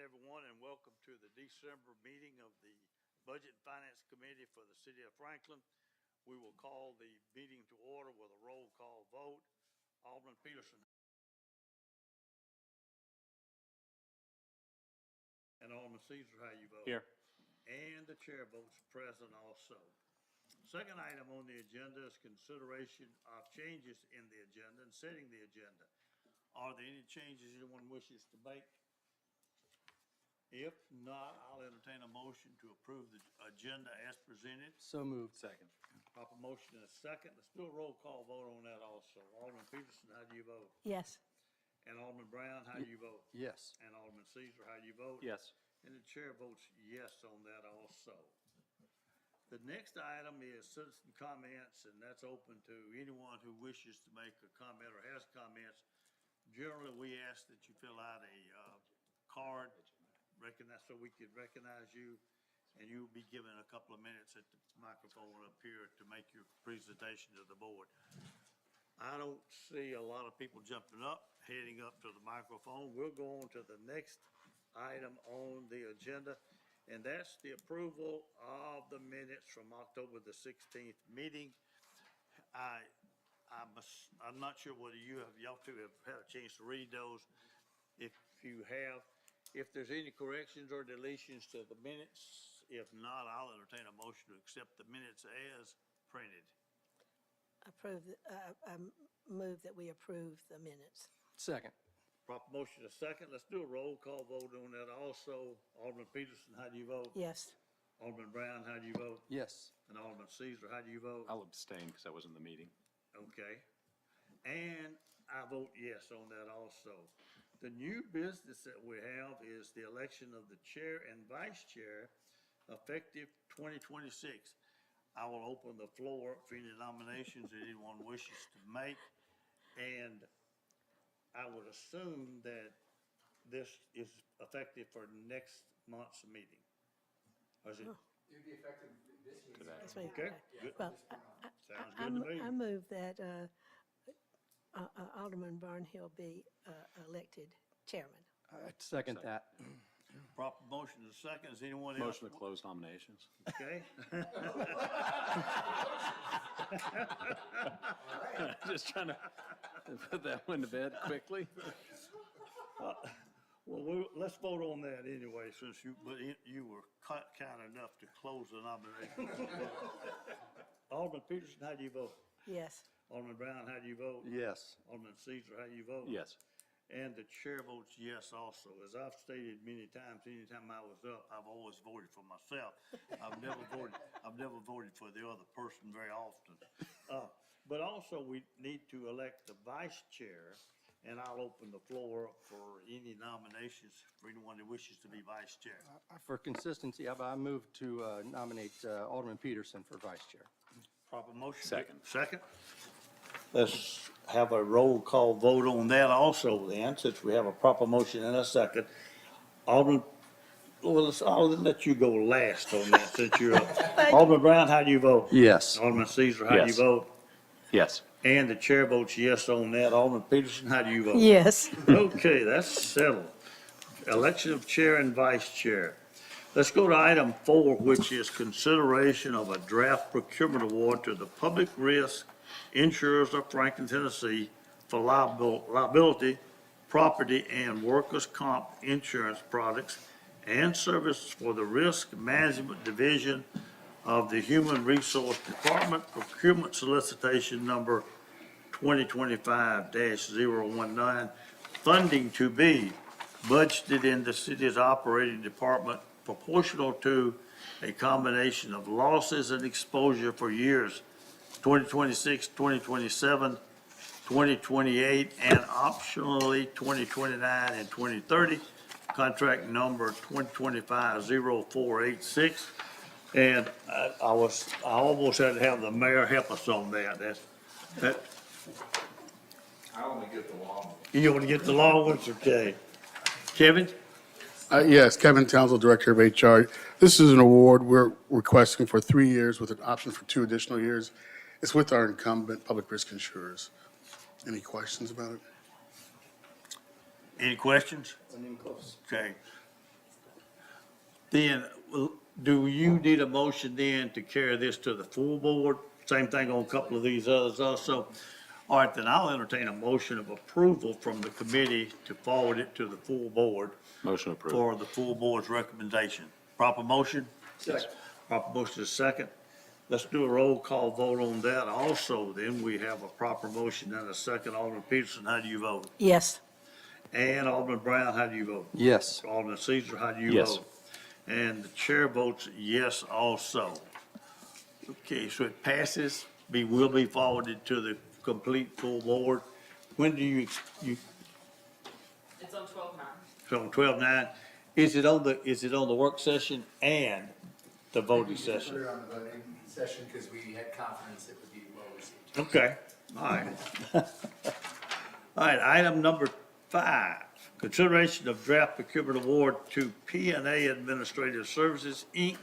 everyone, and welcome to the December meeting of the Budget and Finance Committee for the City of Franklin. We will call the meeting to order with a roll call vote. Alderman Peterson. And Alderman Caesar, how you vote? Here. And the chair votes present also. Second item on the agenda is consideration of changes in the agenda and setting the agenda. Are there any changes anyone wishes to make? If not, I'll entertain a motion to approve the agenda as presented. So moved. Second. Proper motion and a second. Let's do a roll call vote on that also. Alderman Peterson, how do you vote? Yes. And Alderman Brown, how do you vote? Yes. And Alderman Caesar, how do you vote? Yes. And the chair votes yes on that also. The next item is citizen comments, and that's open to anyone who wishes to make a comment or has comments. Generally, we ask that you fill out a card, recognize, so we could recognize you, and you'll be given a couple of minutes at the microphone up here to make your presentation to the board. I don't see a lot of people jumping up, heading up to the microphone. We'll go on to the next item on the agenda, and that's the approval of the minutes from October the 16th meeting. I'm not sure whether y'all two have had a chance to read those. If you have, if there's any corrections or deletions to the minutes, if not, I'll entertain a motion to accept the minutes as printed. I move that we approve the minutes. Second. Proper motion a second. Let's do a roll call vote on that also. Alderman Peterson, how do you vote? Yes. Alderman Brown, how do you vote? Yes. And Alderman Caesar, how do you vote? I'll abstain because I wasn't in the meeting. Okay. And I vote yes on that also. The new business that we have is the election of the chair and vice chair effective 2026. I will open the floor for any nominations that anyone wishes to make. And I would assume that this is effective for next month's meeting. Or is it? Oh. It would be effective this year. That's me. Okay, good. Well, Sounds good to me. I move that Alderman Barnhill be elected chairman. I'd second that. Proper motion is second. Is anyone else? Motion to close nominations. Okay. Just trying to put that one to bed quickly. Well, let's vote on that anyway, since you were kind enough to close the nomination. Alderman Peterson, how do you vote? Yes. Alderman Brown, how do you vote? Yes. Alderman Caesar, how do you vote? Yes. And the chair votes yes also. As I've stated many times, anytime I was up, I've always voted for myself. I've never voted for the other person very often. But also we need to elect the vice chair, and I'll open the floor up for any nominations for anyone who wishes to be vice chair. For consistency, I move to nominate Alderman Peterson for vice chair. Proper motion? Second. Second. Let's have a roll call vote on that also then, since we have a proper motion and a second. Alderman, well, I'll let you go last on that since you're up. Alderman Brown, how do you vote? Yes. Alderman Caesar, how do you Yes. vote? Yes. And the chair votes yes on that. Alderman Peterson, how do you vote? Yes. Okay, that's settled. Election of chair and vice chair. Let's go to item 4, which is consideration of a draft procurement award to the Public Risk Insurers of Franklin, Tennessee for liability, property, and workers' comp insurance products and services for the Risk Management Division of the Human Resource Department, procurement solicitation number 2025-019, funding to be budgeted in the city's operating department proportional to a combination of losses and exposure for years 2026, 2027, 2028, and optionally 2029 and 2030, contract number 2025-0486. And I almost had to have the mayor help us on that. I only get the long one. You want to get the long ones? Okay. Kevin? Yes, Kevin Townsend, Director of HR. This is an award we're requesting for 3 years with an option for 2 additional years. It's with our incumbent public risk insurers. Any questions about it? Any questions? Wasn't even close. Okay. Then, do you need a motion then to carry this to the full board? Same thing on a couple of these others also. All right, then I'll entertain a motion of approval from the committee to forward it to the full board Motion approved. for the full board's recommendation. Proper motion? Second. Proper motion is second. Let's do a roll call vote on that also. Then we have a proper motion and a second. Alderman Peterson, how do you vote? Yes. And Alderman Brown, how do you vote? Yes. Alderman Caesar, how do you Yes. vote? And the chair votes yes also. Okay, so it passes, will be forwarded to the complete full board. When do you, It's on 12/9. so on 12/9, is it on the work session and the voting Put session? it on the voting session because we had confidence it would be well received. Okay, all right. All right, item number 5, consideration of draft procurement award to P&A Administrative Services, Inc.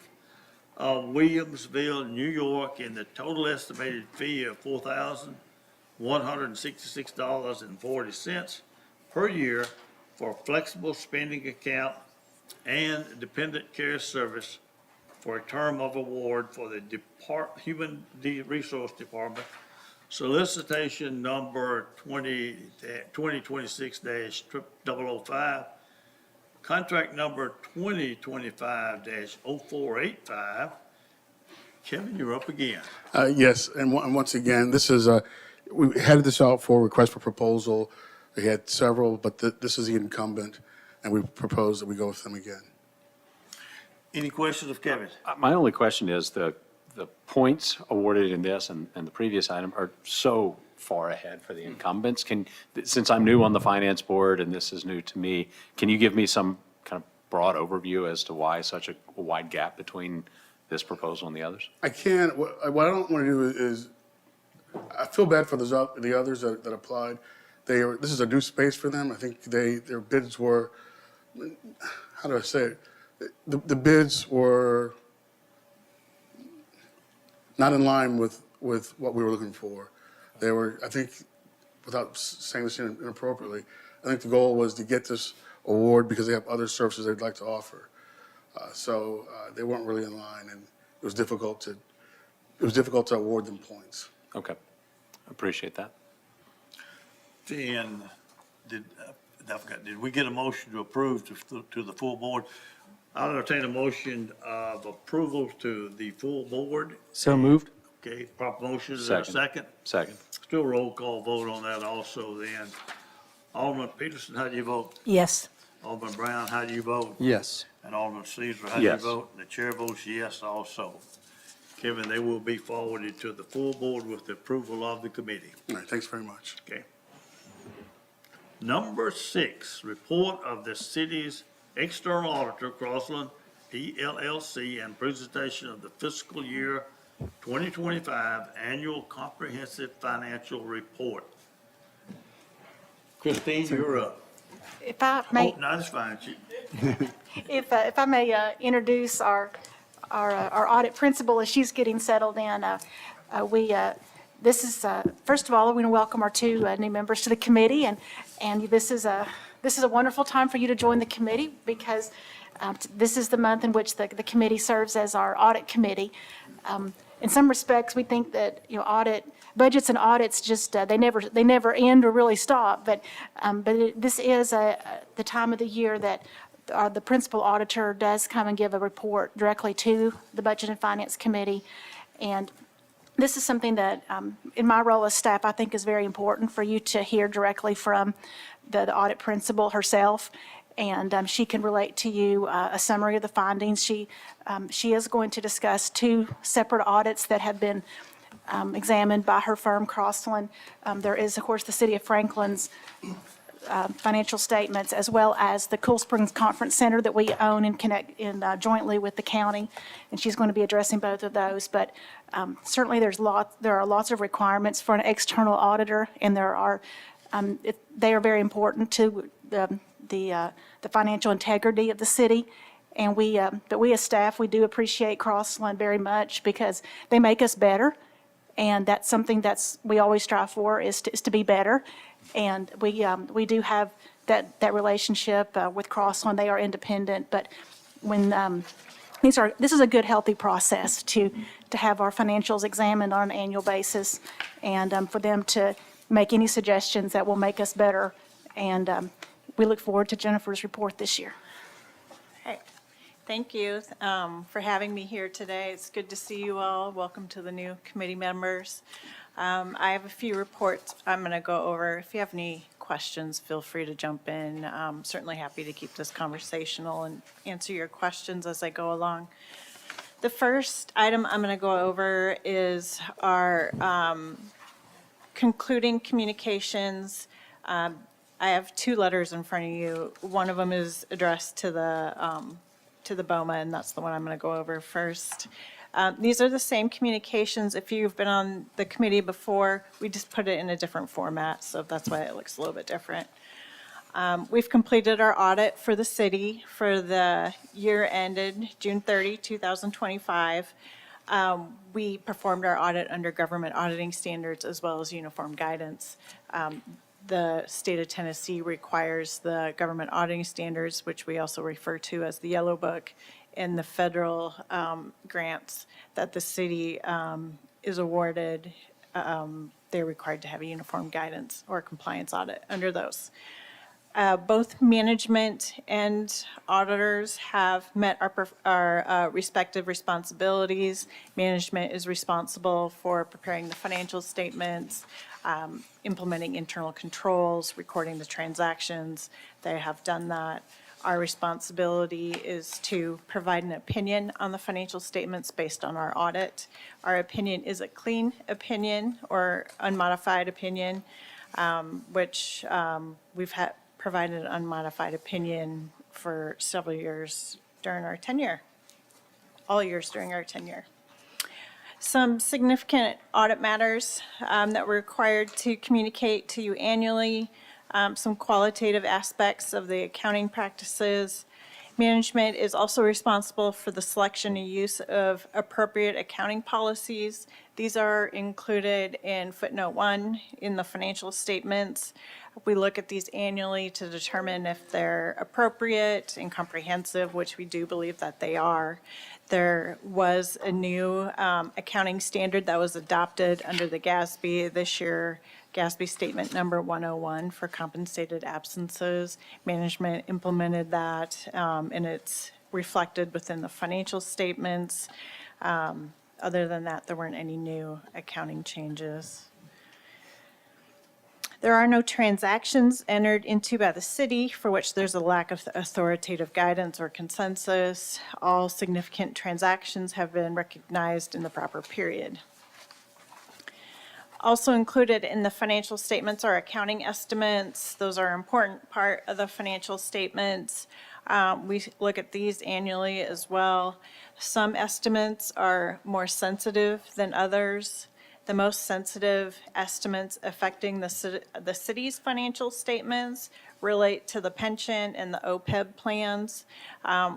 of Williamsville, New York, in the total estimated fee of $4,166.40 per year for flexible spending account and dependent care service for a term of award for the Human Resource Department. Solicitation number 2026-0005, contract number 2025-0485. Kevin, you're up again. Yes, and once again, this is, we headed this out for request for proposal. We had several, but this is the incumbent, and we propose that we go with them again. Any questions of Kevin? My only question is the points awarded in this and the previous item are so far ahead for the incumbents. Since I'm new on the finance board and this is new to me, can you give me some kind of broad overview as to why such a wide gap between this proposal and the others? I can, what I don't want to do is, I feel bad for the others that applied. This is a new space for them. I think their bids were, how do I say it? The bids were not in line with what we were looking for. They were, I think, without saying this inappropriately, I think the goal was to get this award because they have other services they'd like to offer. So they weren't really in line, and it was difficult to award them points. Okay, appreciate that. Then, did we get a motion to approve to the full board? I'll entertain a motion of approval to the full board. So moved? Okay, proper motion, is there a second? Second. Still roll call vote on that also then. Alderman Peterson, how do you vote? Yes. Alderman Brown, how do you vote? Yes. And Alderman Caesar, how do you Yes. vote? And the chair votes yes also. Kevin, they will be forwarded to the full board with the approval of the committee. All right, thanks very much. Okay. Number 6, report of the city's external auditor, Crossland ELLC, and presentation of the fiscal year 2025 annual comprehensive financial report. Christine, you're up. If I may, Oh, no, that's fine. if I may introduce our audit principal as she's getting settled in. This is, first of all, we want to welcome our 2 new members to the committee, and this is a wonderful time for you to join the committee because this is the month in which the committee serves as our audit committee. In some respects, we think that, budgets and audits just, they never end or really stop, but this is the time of the year that the principal auditor does come and give a report directly to the Budget and Finance Committee. And this is something that, in my role as staff, I think is very important for you to hear directly from the audit principal herself. And she can relate to you a summary of the findings. She is going to discuss 2 separate audits that have been examined by her firm, Crossland. There is, of course, the City of Franklin's financial statements, as well as the Cool Springs Conference Center that we own and connect jointly with the county, and she's going to be addressing both of those. But certainly, there are lots of requirements for an external auditor, and they are very important to the financial integrity of the city. And but we as staff, we do appreciate Crossland very much because they make us better, and that's something we always strive for is to be better. And we do have that relationship with Crossland. They are independent, but this is a good, healthy process to have our financials examined on an annual basis, and for them to make any suggestions that will make us better. And we look forward to Jennifer's report this year. Hey, thank you for having me here today. It's good to see you all. Welcome to the new committee members. I have a few reports I'm going to go over. If you have any questions, feel free to jump in. I'm certainly happy to keep this conversational and answer your questions as I go along. The first item I'm going to go over is our concluding communications. I have two letters in front of you. One of them is addressed to the BOMA, and that's the one I'm going to go over first. These are the same communications. If you've been on the committee before, we just put it in a different format, so that's why it looks a little bit different. We've completed our audit for the city for the year ended June 30, 2025. We performed our audit under government auditing standards as well as uniform guidance. The state of Tennessee requires the government auditing standards, which we also refer to as the Yellow Book, and the federal grants that the city is awarded. They're required to have a uniform guidance or compliance audit under those. Both management and auditors have met our respective responsibilities. Management is responsible for preparing the financial statements, implementing internal controls, recording the transactions. They have done that. Our responsibility is to provide an opinion on the financial statements based on our audit. Our opinion is a clean opinion or unmodified opinion, which we've provided an unmodified opinion for several years during our tenure, all years during our tenure. Some significant audit matters that we're required to communicate to you annually, some qualitative aspects of the accounting practices. Management is also responsible for the selection and use of appropriate accounting policies. These are included in footnote 1 in the financial statements. We look at these annually to determine if they're appropriate and comprehensive, which we do believe that they are. There was a new accounting standard that was adopted under the GASB this year, GASB Statement Number 101 for compensated absences. Management implemented that, and it's reflected within the financial statements. Other than that, there weren't any new accounting changes. There are no transactions entered into by the city for which there's a lack of authoritative guidance or consensus. All significant transactions have been recognized in the proper period. Also included in the financial statements are accounting estimates. Those are an important part of the financial statements. We look at these annually as well. Some estimates are more sensitive than others. The most sensitive estimates affecting the city's financial statements relate to the pension and the OPEB plans.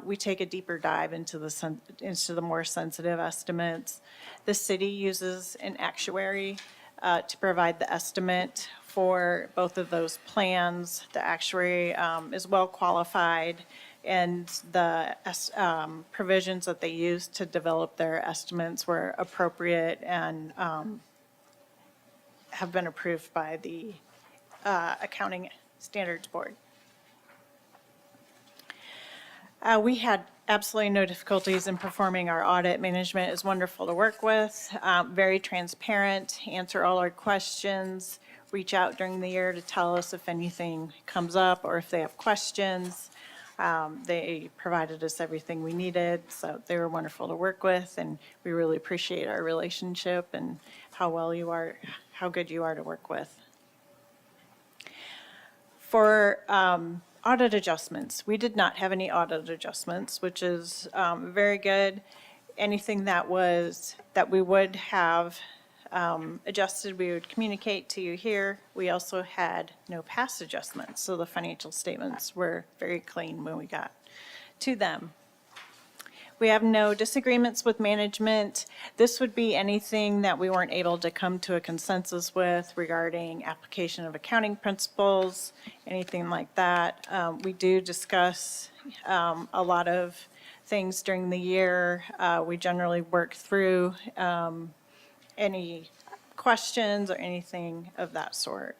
We take a deeper dive into the more sensitive estimates. The city uses an actuary to provide the estimate for both of those plans. The actuary is well qualified, and the provisions that they used to develop their estimates were appropriate and have been approved by the Accounting Standards Board. We had absolutely no difficulties in performing our audit. Management is wonderful to work with, very transparent, answer all our questions, reach out during the year to tell us if anything comes up or if they have questions. They provided us everything we needed, so they were wonderful to work with, and we really appreciate our relationship and how good you are to work with. For audit adjustments, we did not have any audit adjustments, which is very good. Anything that we would have adjusted, we would communicate to you here. We also had no past adjustments, so the financial statements were very clean when we got to them. We have no disagreements with management. This would be anything that we weren't able to come to a consensus with regarding application of accounting principles, anything like that. We do discuss a lot of things during the year. We generally work through any questions or anything of that sort.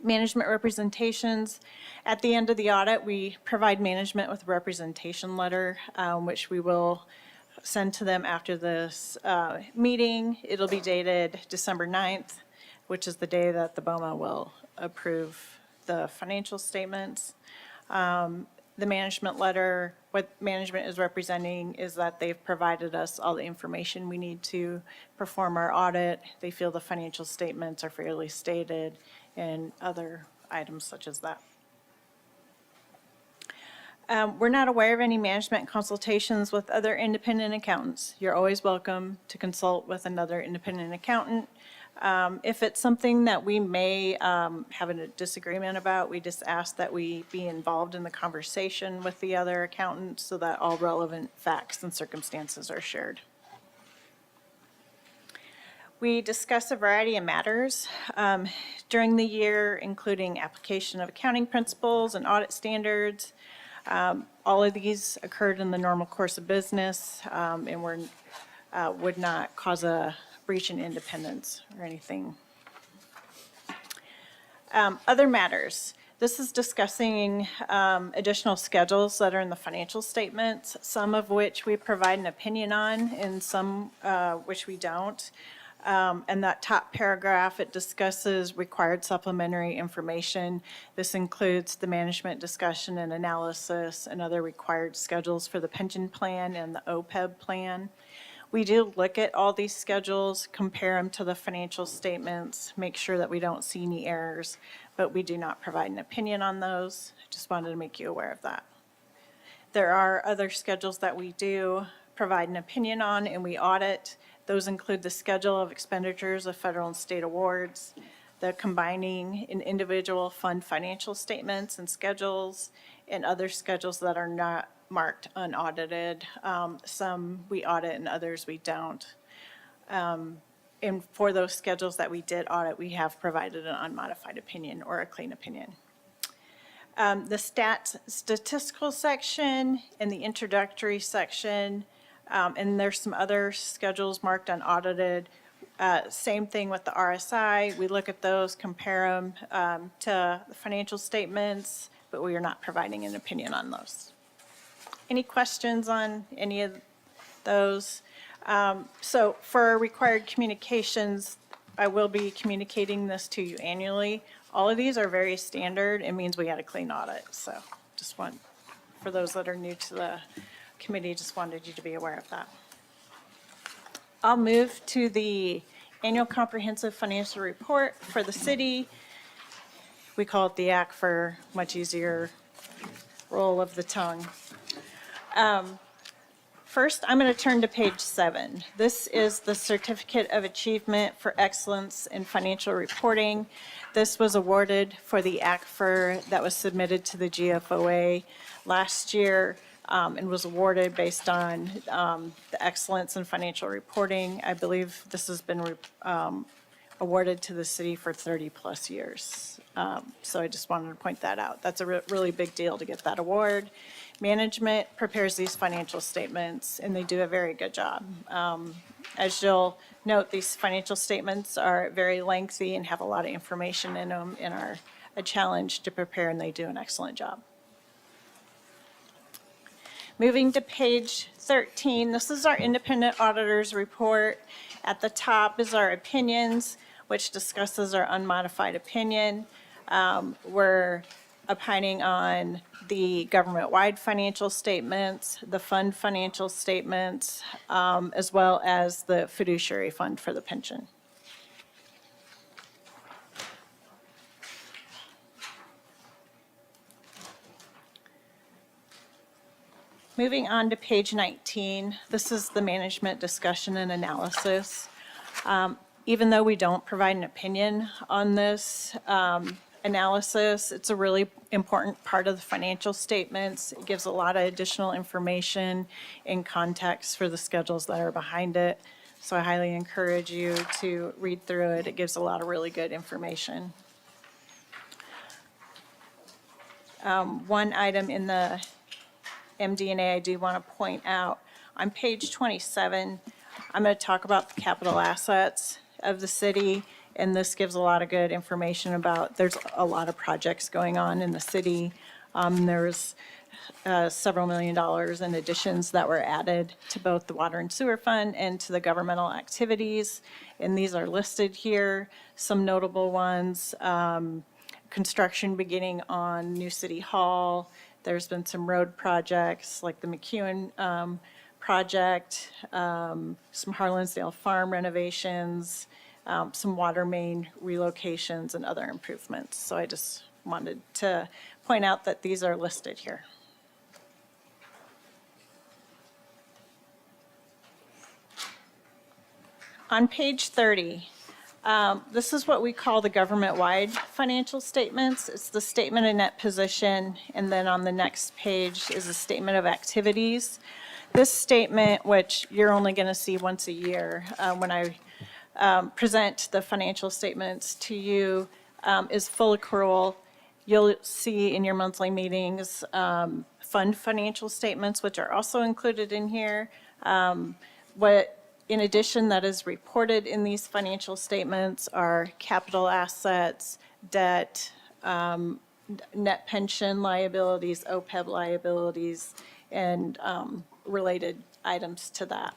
Management representations. At the end of the audit, we provide management with a representation letter, which we will send to them after this meeting. It'll be dated December 9th, which is the day that the BOMA will approve the financial statements. The management letter, what management is representing is that they've provided us all the information we need to perform our audit. They feel the financial statements are fairly stated and other items such as that. We're not aware of any management consultations with other independent accountants. You're always welcome to consult with another independent accountant. If it's something that we may have a disagreement about, we just ask that we be involved in the conversation with the other accountant so that all relevant facts and circumstances are shared. We discuss a variety of matters during the year, including application of accounting principles and audit standards. All of these occurred in the normal course of business and would not cause a breach in independence or anything. Other matters. This is discussing additional schedules that are in the financial statements, some of which we provide an opinion on and some which we don't. And that top paragraph, it discusses required supplementary information. This includes the management discussion and analysis and other required schedules for the pension plan and the OPEB plan. We do look at all these schedules, compare them to the financial statements, make sure that we don't see any errors, but we do not provide an opinion on those. Just wanted to make you aware of that. There are other schedules that we do provide an opinion on and we audit. Those include the schedule of expenditures of federal and state awards, the combining in individual fund financial statements and schedules, and other schedules that are not marked unaudited. Some we audit and others we don't. And for those schedules that we did audit, we have provided an unmodified opinion or a clean opinion. The statistical section and the introductory section, and there's some other schedules marked unaudited. Same thing with the RSI. We look at those, compare them to the financial statements, but we are not providing an opinion on those. Any questions on any of those? So for required communications, I will be communicating this to you annually. All of these are very standard. It means we had a clean audit. So just want, for those that are new to the committee, just wanted you to be aware of that. I'll move to the annual comprehensive financial report for the city. We call it the ACT for much easier roll of the tongue. First, I'm going to turn to page 7. This is the Certificate of Achievement for Excellence in Financial Reporting. This was awarded for the ACFR that was submitted to the GFOA last year and was awarded based on the excellence in financial reporting. I believe this has been awarded to the city for 30-plus years. So I just wanted to point that out. That's a really big deal to get that award. Management prepares these financial statements, and they do a very good job. As you'll note, these financial statements are very lengthy and have a lot of information in them and are a challenge to prepare, and they do an excellent job. Moving to page 13, this is our independent auditor's report. At the top is our opinions, which discusses our unmodified opinion. We're opining on the government-wide financial statements, the fund financial statements, as well as the fiduciary fund for the pension. Moving on to page 19, this is the management discussion and analysis. Even though we don't provide an opinion on this analysis, it's a really important part of the financial statements. It gives a lot of additional information and context for the schedules that are behind it. So I highly encourage you to read through it. It gives a lot of really good information. One item in the MD&A, I do want to point out, on page 27, I'm going to talk about the capital assets of the city, and this gives a lot of good information about, there's a lot of projects going on in the city. There's several $1 million in additions that were added to both the water and sewer fund and to the governmental activities, and these are listed here. Some notable ones, construction beginning on New City Hall. There's been some road projects like the McEwen project, some Harlansdale Farm renovations, some water main relocations and other improvements. So I just wanted to point out that these are listed here. On page 30, this is what we call the government-wide financial statements. It's the statement of net position, and then on the next page is a statement of activities. This statement, which you're only going to see once a year when I present the financial statements to you, is full accrual. You'll see in your monthly meetings fund financial statements, which are also included in here. In addition, that is reported in these financial statements are capital assets, debt, net pension liabilities, OPEB liabilities, and related items to that.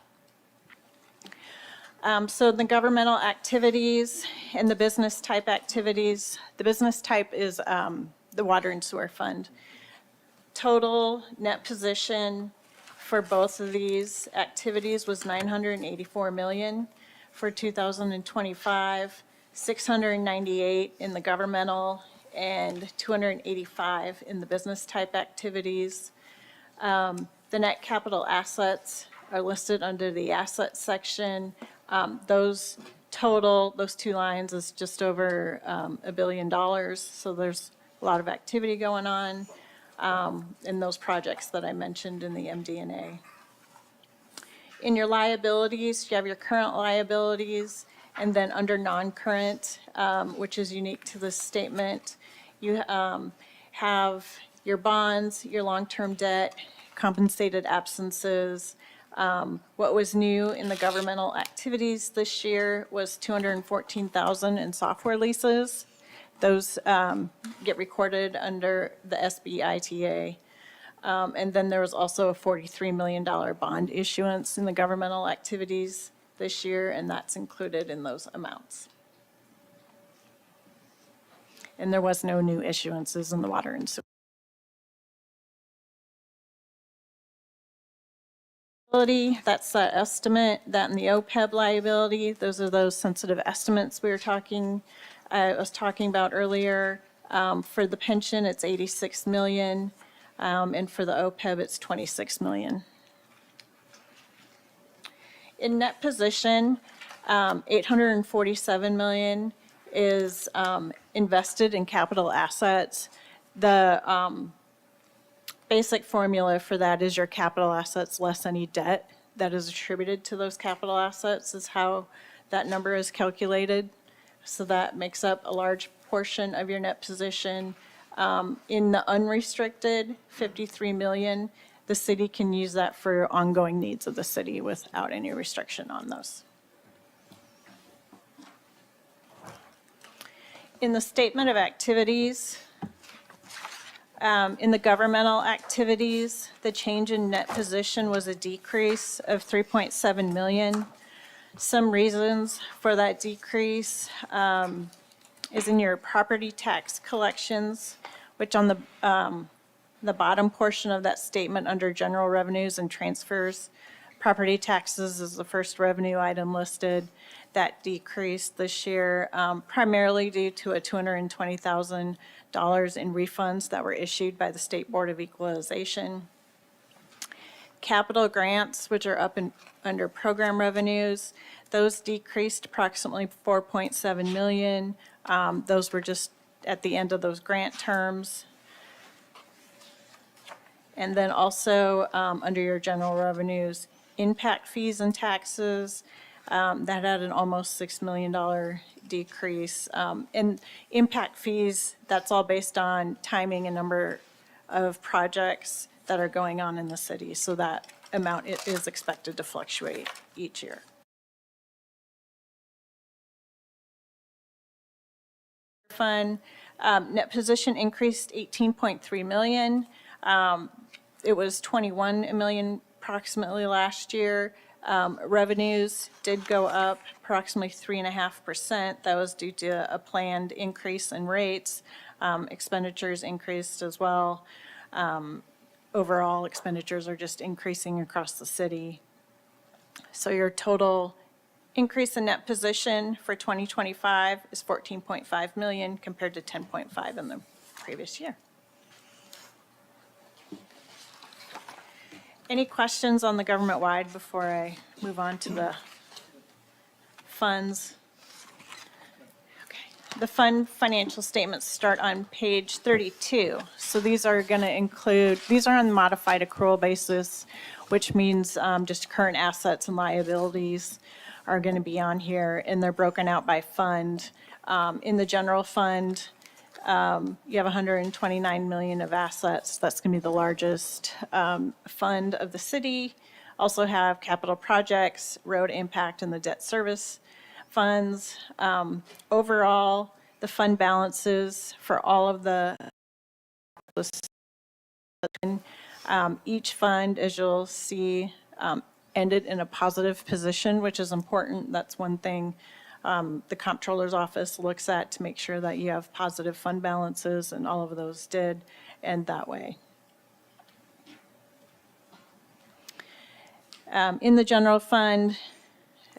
So the governmental activities and the business type activities, the business type is the water and sewer fund. Total net position for both of these activities was $984 million for 2025, $698 in the governmental, and $285 in the business type activities. The net capital assets are listed under the assets section. Those total, those two lines is just over $1 billion. So there's a lot of activity going on in those projects that I mentioned in the MD&A. In your liabilities, you have your current liabilities, and then under non-current, which is unique to this statement, you have your bonds, your long-term debt, compensated absences. What was new in the governmental activities this year was $214,000 in software leases. Those get recorded under the SBITA. And then there was also a $43 million bond issuance in the governmental activities this year, and that's included in those amounts. And there was no new issuances in the water and sewer. That's the estimate, that and the OPEB liability. Those are those sensitive estimates I was talking about earlier. For the pension, it's $86 million, and for the OPEB, it's $26 million. In net position, $847 million is invested in capital assets. The basic formula for that is your capital assets less any debt that is attributed to those capital assets is how that number is calculated. So that makes up a large portion of your net position. In the unrestricted, $53 million, the city can use that for ongoing needs of the city without any restriction on those. In the statement of activities, in the governmental activities, the change in net position was a decrease of $3.7 million. Some reasons for that decrease is in your property tax collections, which on the bottom portion of that statement under general revenues and transfers, property taxes is the first revenue item listed. That decreased this year primarily due to a $220,000 in refunds that were issued by the State Board of Equalization. Capital grants, which are up under program revenues, those decreased approximately $4.7 million. Those were just at the end of those grant terms. And then also under your general revenues, impact fees and taxes, that had an almost $6 million decrease. And impact fees, that's all based on timing and number of projects that are going on in the city. So that amount is expected to fluctuate each year. Fund, net position increased 18.3 million. It was 21 million approximately last year. Revenues did go up approximately 3.5%. That was due to a planned increase in rates. Expenditures increased as well. Overall expenditures are just increasing across the city. So your total increase in net position for 2025 is 14.5 million compared to 10.5 in the previous year. Any questions on the government-wide before I move on to the funds? Okay. The fund financial statements start on page 32. So these are going to include, these are on modified accrual basis, which means just current assets and liabilities are going to be on here, and they're broken out by fund. In the general fund, you have 129 million of assets. That's going to be the largest fund of the city. Also have capital projects, road impact, and the debt service funds. Overall, the fund balances for all of the each fund, as you'll see, ended in a positive position, which is important. That's one thing the comptroller's office looks at to make sure that you have positive fund balances, and all of those did end that way. In the general fund,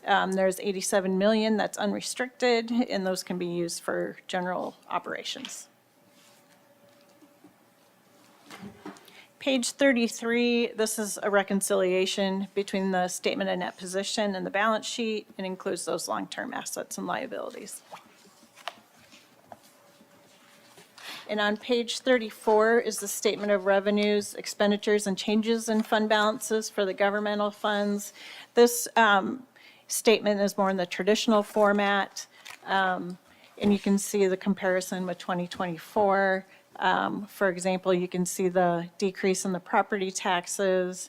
there's 87 million that's unrestricted, and those can be used for general operations. Page 33, this is a reconciliation between the statement of net position and the balance sheet, and includes those long-term assets and liabilities. And on page 34 is the statement of revenues, expenditures, and changes in fund balances for the governmental funds. This statement is more in the traditional format, and you can see the comparison with 2024. For example, you can see the decrease in the property taxes.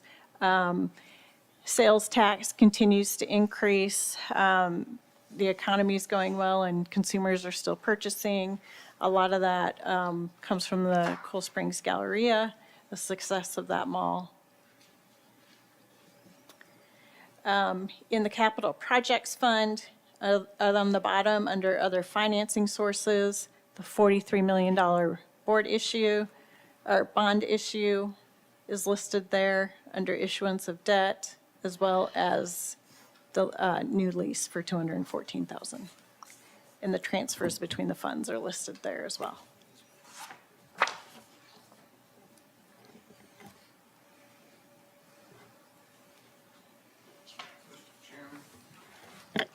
Sales tax continues to increase. The economy is going well and consumers are still purchasing. A lot of that comes from the Cool Springs Galleria, the success of that mall. In the Capital Projects Fund, on the bottom, under other financing sources, the $43 million board issue, or bond issue is listed there under issuance of debt, as well as the new lease for $214,000. And the transfers between the funds are listed there as well.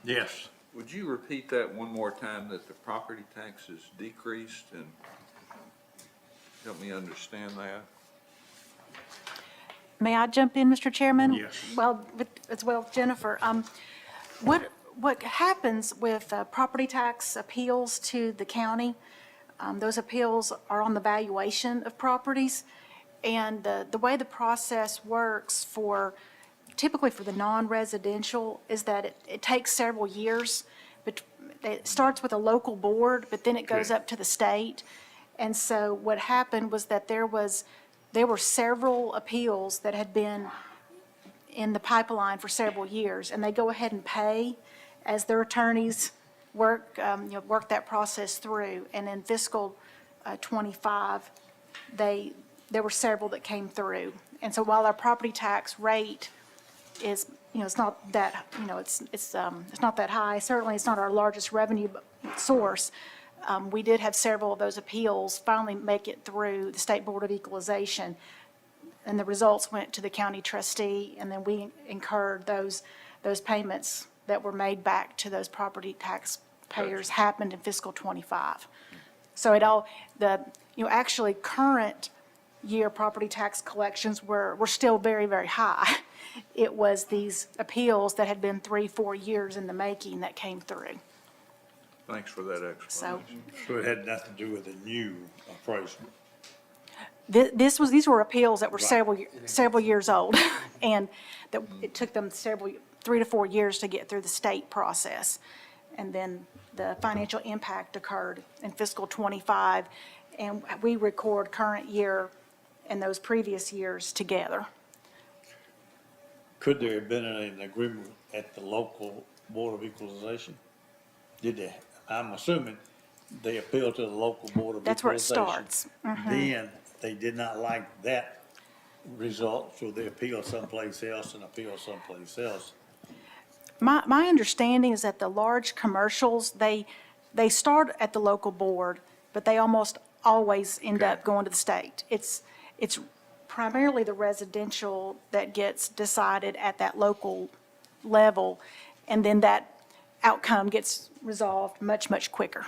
Yes. Would you repeat that one more time, that the property taxes decreased, and help me understand that? May I jump in, Mr. Chairman? Yes. Well, as well, Jennifer, what happens with property tax appeals to the county, those appeals are on the valuation of properties, and the way the process works typically for the non-residential is that it takes several years, but it starts with a local board, but then it goes up to the state. And so what happened was that there were several appeals that had been in the pipeline for several years, and they go ahead and pay as their attorneys work that process through. And in fiscal '25, there were several that came through. And so while our property tax rate is, it's not that, it's not that high. Certainly, it's not our largest revenue source. We did have several of those appeals finally make it through the State Board of Equalization, and the results went to the county trustee, and then we incurred those payments that were made back to those property tax payers happened in fiscal '25. So actually current year property tax collections were still very, very high. It was these appeals that had been 3-4 years in the making that came through. Thanks for that explanation. So it had nothing to do with the new appraisal. These were appeals that were Right. several years old, and that it took them 3 to 4 years to get through the state process. And then the financial impact occurred in fiscal '25, and we record current year and those previous years together. Could there have been an agreement at the local Board of Equalization? Did they, I'm assuming they appealed to the local Board of Equalization. That's where it starts. Then they did not like that result, so they appealed someplace else and appealed someplace else. My understanding is that the large commercials, they start at the local board, but they almost always end up Okay. going to the state. It's primarily the residential that gets decided at that local level, and then that outcome gets resolved much, much quicker.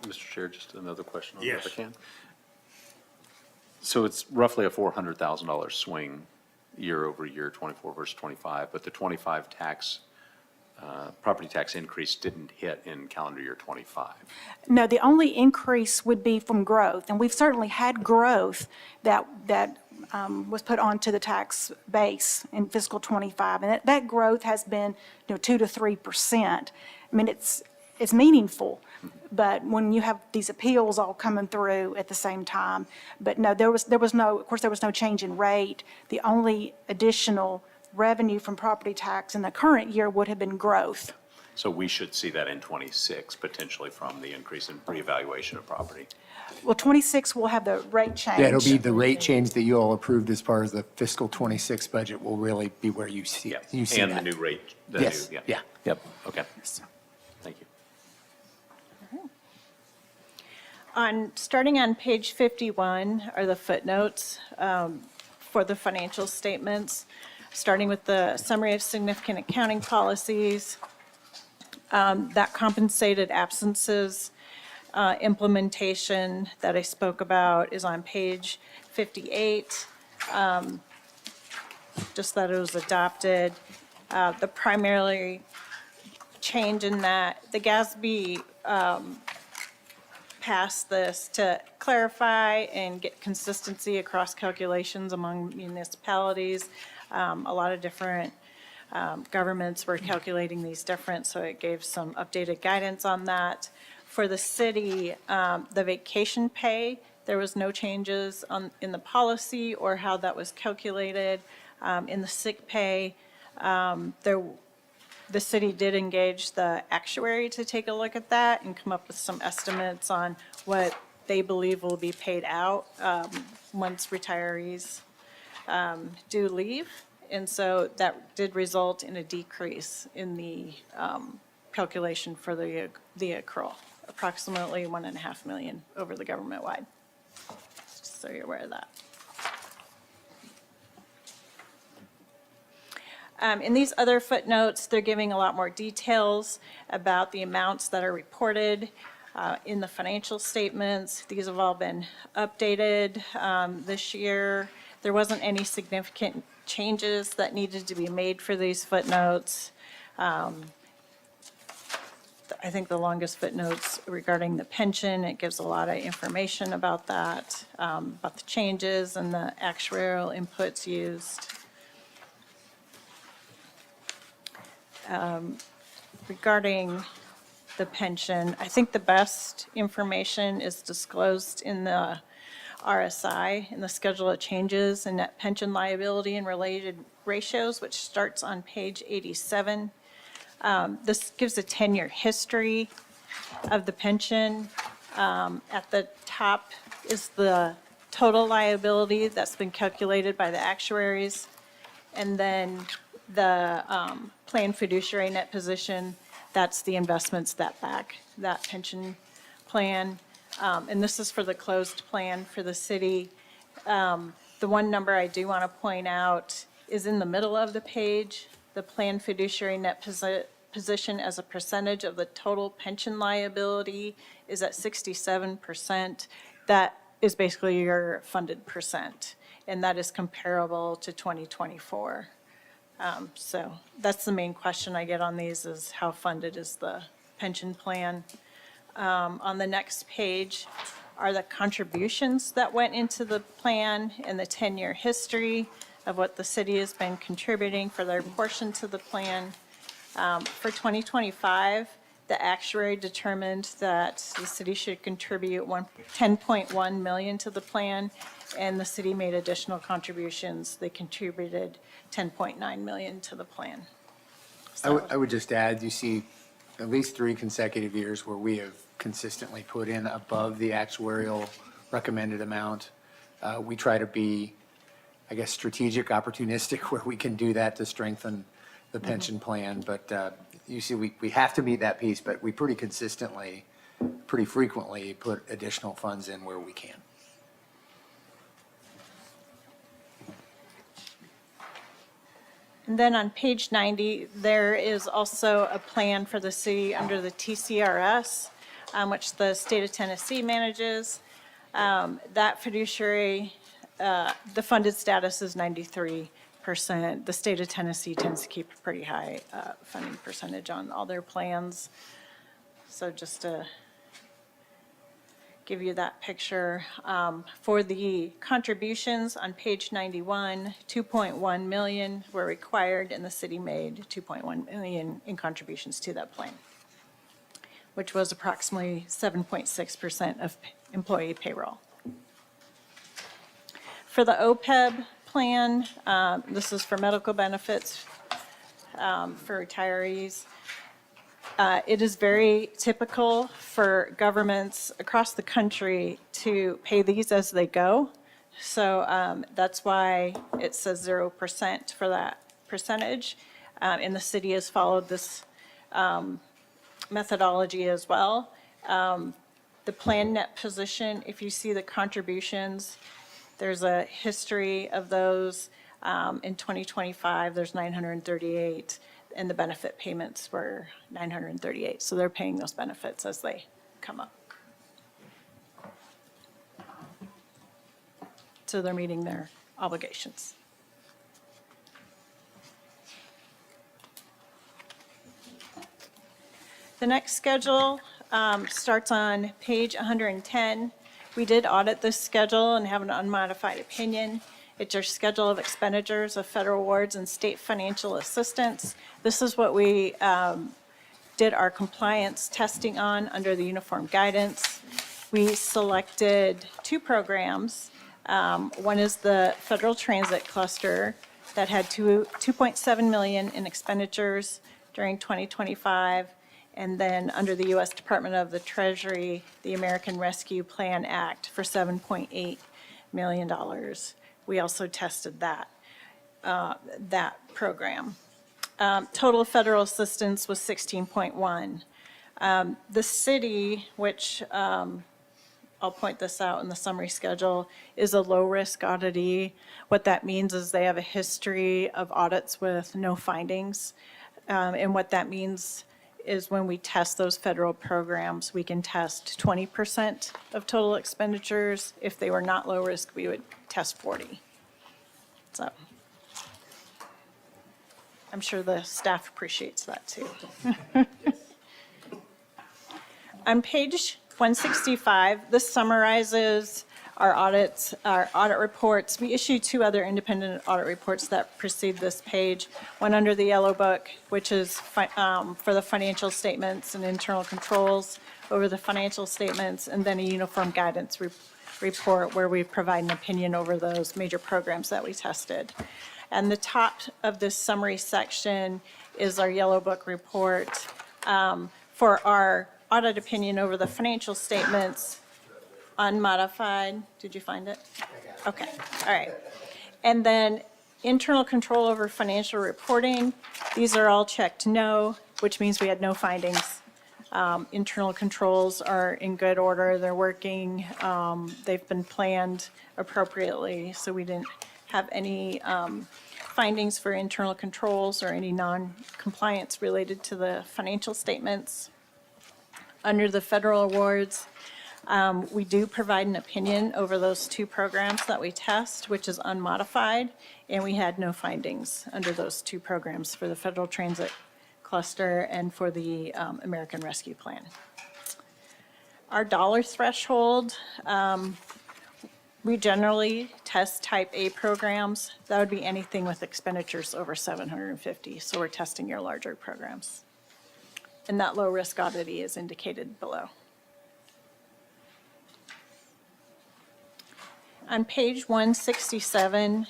Mr. Chair, just another question on Yes. that, if I can. So it's roughly a $400,000 swing year over year, 24 versus 25, but the 25 property tax increase didn't hit in calendar year 25. No, the only increase would be from growth, and we've certainly had growth that was put onto the tax base in fiscal '25, and that growth has been, 2 to 3%. I mean, it's meaningful, but when you have these appeals all coming through at the same time, but no, there was no, of course, there was no change in rate. The only additional revenue from property tax in the current year would have been growth. So we should see that in 26, potentially from the increase in reevaluation of property. Well, '26 will have the rate change. Yeah, it'll be the rate change that you all approved as part of the fiscal '26 budget will really be where you see, Yeah, you see and the that. new rate. Yes, yeah. Yep, okay. Thank you. Starting on page 51 are the footnotes for the financial statements, starting with the summary of significant accounting policies, that compensated absences implementation that I spoke about is on page 58. Just that it was adopted. The primary change in that, the GASB passed this to clarify and get consistency across calculations among municipalities. A lot of different governments were calculating these different, so it gave some updated guidance on that. For the city, the vacation pay, there was no changes in the policy or how that was calculated. In the sick pay, the city did engage the actuary to take a look at that and come up with some estimates on what they believe will be paid out once retirees do leave. And so that did result in a decrease in the calculation for the accrual, approximately 1.5 million over the government-wide. Just so you're aware of that. In these other footnotes, they're giving a lot more details about the amounts that are reported in the financial statements. These have all been updated this year. There wasn't any significant changes that needed to be made for these footnotes. I think the longest footnotes regarding the pension, it gives a lot of information about that, about the changes and the actuarial inputs used. Regarding the pension, I think the best information is disclosed in the RSI, in the schedule of changes in net pension liability and related ratios, which starts on page 87. This gives a 10-year history of the pension. At the top is the total liability that's been calculated by the actuaries. And then the planned fiduciary net position, that's the investments that back that pension plan. And this is for the closed plan for the city. The one number I do want to point out is in the middle of the page, the planned fiduciary net position as a percentage of the total pension liability is at 67%. That is basically your funded percent, and that is comparable to 2024. So that's the main question I get on these is how funded is the pension plan? On the next page are the contributions that went into the plan and the 10-year history of what the city has been contributing for their portion to the plan. For 2025, the actuary determined that the city should contribute 10.1 million to the plan, and the city made additional contributions. They contributed 10.9 million to the plan. I would just add, you see at least 3 consecutive years where we have consistently put in above the actuarial recommended amount. We try to be, I guess, strategic, opportunistic, where we can do that to strengthen the pension plan. But you see, we have to meet that piece, but we pretty consistently, pretty frequently put additional funds in where we can. And then on page 90, there is also a plan for the city under the TCRS, which the state of Tennessee manages. That fiduciary, the funded status is 93%. The state of Tennessee tends to keep a pretty high funding percentage on all their plans. So just to give you that picture. For the contributions on page 91, 2.1 million were required, and the city made 2.1 million in contributions to that plan, which was approximately 7.6% of employee payroll. For the OPEB plan, this is for medical benefits for retirees. It is very typical for governments across the country to pay these as they go. So that's why it says 0% for that percentage. And the city has followed this methodology as well. The plan net position, if you see the contributions, there's a history of those. In 2025, there's 938. And the benefit payments were 938. So they're paying those benefits as they come up. So they're meeting their obligations. The next schedule starts on page 110. We did audit this schedule and have an unmodified opinion. It's our schedule of expenditures of federal awards and state financial assistance. This is what we did our compliance testing on under the uniform guidance. We selected 2 programs. One is the Federal Transit Cluster that had 2.7 million in expenditures during 2025. And then under the U.S. Department of the Treasury, the American Rescue Plan Act for $7.8 million. We also tested that program. Total federal assistance was 16.1. The city, which I'll point this out in the summary schedule, is a low-risk auditee. What that means is they have a history of audits with no findings. And what that means is when we test those federal programs, we can test 20% of total expenditures. If they were not low risk, we would test 40. So I'm sure the staff appreciates that too. On page 165, this summarizes our audits, our audit reports. We issued 2 other independent audit reports that precede this page. One under the Yellow Book, which is for the financial statements and internal controls over the financial statements, and then a uniform guidance report where we provide an opinion over those major programs that we tested. And the top of this summary section is our Yellow Book report. For our audit opinion over the financial statements, unmodified. Did you find it? Okay, all right. And then internal control over financial reporting. These are all checked no, which means we had no findings. Internal controls are in good order. They're working. They've been planned appropriately, so we didn't have any findings for internal controls or any non-compliance related to the financial statements. Under the federal awards, we do provide an opinion over those 2 programs that we test, which is unmodified, and we had no findings under those 2 programs for the Federal Transit Cluster and for the American Rescue Plan. our dollar threshold, we generally test type A programs. That would be anything with expenditures over 750, so we're testing your larger programs. And that low-risk oddity is indicated below. On page 167,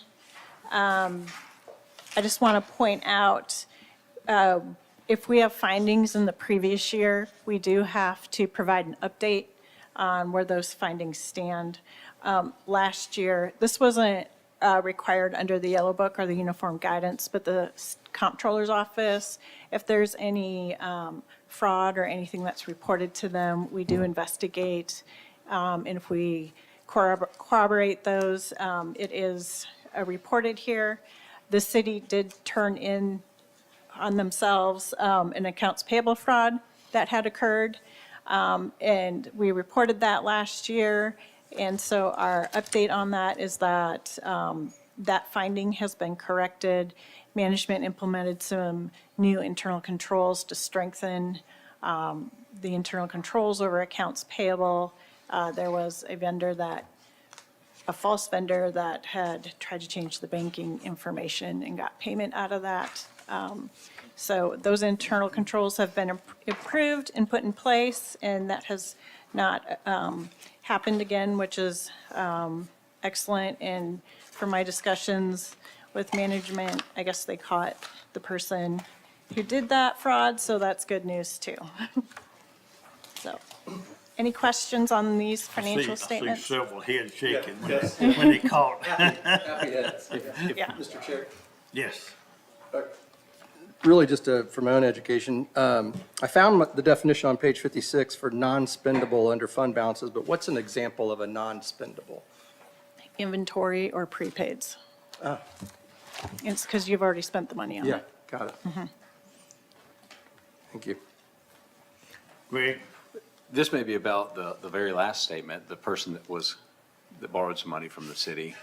I just want to point out, if we have findings in the previous year, we do have to provide an update on where those findings stand. Last year, this wasn't required under the Yellow Book or the Uniform Guidance, but the Comptroller's Office, if there's any fraud or anything that's reported to them, we do investigate. And if we corroborate those, it is reported here. The city did turn in on themselves an accounts payable fraud that had occurred. And we reported that last year. And so our update on that is that that finding has been corrected. Management implemented some new internal controls to strengthen the internal controls over accounts payable. There was a false vendor that had tried to change the banking information and got payment out of that. So those internal controls have been improved and put in place, and that has not happened again, which is excellent. And from my discussions with management, I guess they caught the person who did that fraud, so that's good news too. So, any questions on these financial I statements? see several heads shaking when they caught. Yeah. Mr. Chair. Yes. Really just for my own education, I found the definition on page 56 for non-spendable under fund balances, but what's an example of a non-spendable? Inventory or prepaids. It's because you've already spent the money on Yeah, it. got it. Thank you. Greg? This may be about the very last statement, the person that borrowed some money from the city.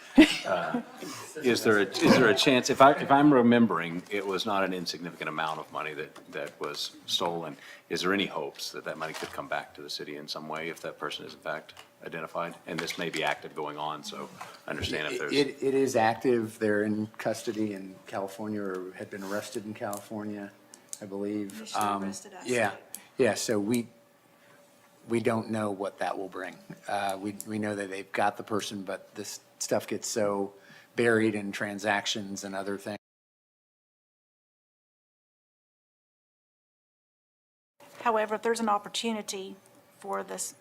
Is there a chance, if I'm remembering, it was not an insignificant amount of money that was stolen. Is there any hopes that that money could come back to the city in some way if that person is in fact identified? And this may be active going on, so I understand if there's. It is active. They're in custody in California or had been arrested in California, I believe. They should have arrested us. Yeah, so we don't know what that will bring. We know that they've got the person, but this stuff gets so buried in transactions and other things. However, if there's an opportunity for this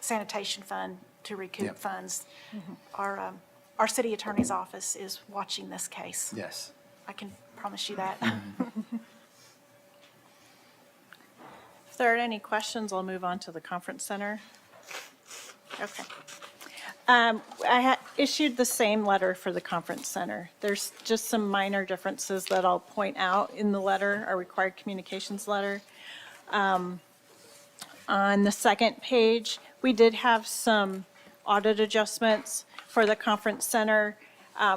sanitation fund to recoup Yep. funds, our city attorney's office is watching this case. Yes. I can promise you that. If there are any questions, I'll move on to the conference center. Okay. I issued the same letter for the conference center. There's just some minor differences that I'll point out in the letter, our required communications letter. On the second page, we did have some audit adjustments for the conference center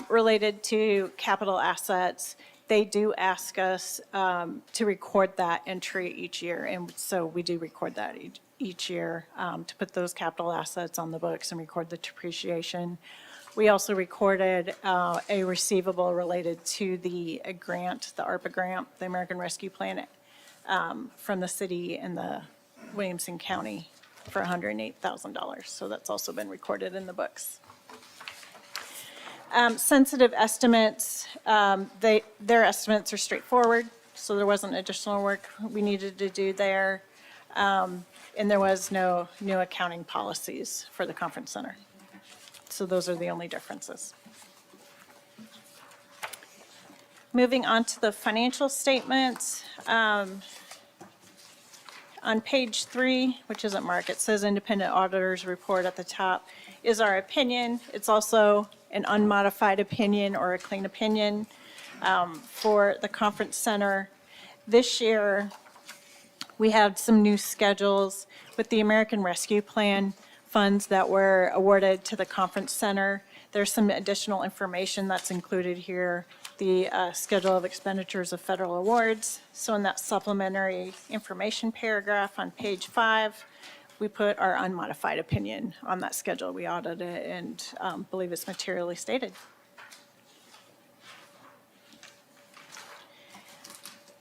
related to capital assets. They do ask us to record that entry each year, and so we do record that each year to put those capital assets on the books and record the depreciation. We also recorded a receivable related to the grant, the ARPA grant, the American Rescue Plan, from the city and the Williamson County for $108,000. So that's also been recorded in the books. Sensitive estimates, their estimates are straightforward, so there wasn't additional work we needed to do there. And there was no new accounting policies for the conference center. So those are the only differences. Moving on to the financial statements. On page 3, which isn't marked, it says independent auditors report at the top, is our opinion. It's also an unmodified opinion or a clean opinion for the conference center. This year, we had some new schedules with the American Rescue Plan funds that were awarded to the conference center. There's some additional information that's included here, the schedule of expenditures of federal awards. So in that supplementary information paragraph on page 5, we put our unmodified opinion on that schedule. We audited it and believe it's materially stated.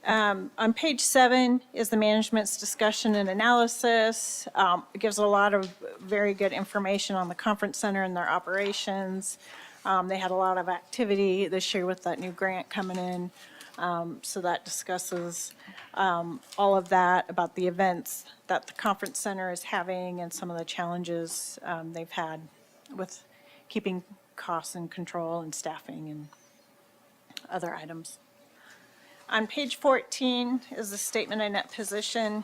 On page 7 is the management's discussion and analysis. It gives a lot of very good information on the conference center and their operations. They had a lot of activity this year with that new grant coming in. So that discusses all of that about the events that the conference center is having and some of the challenges they've had with keeping costs in control and staffing and other items. On page 14 is the statement of net position.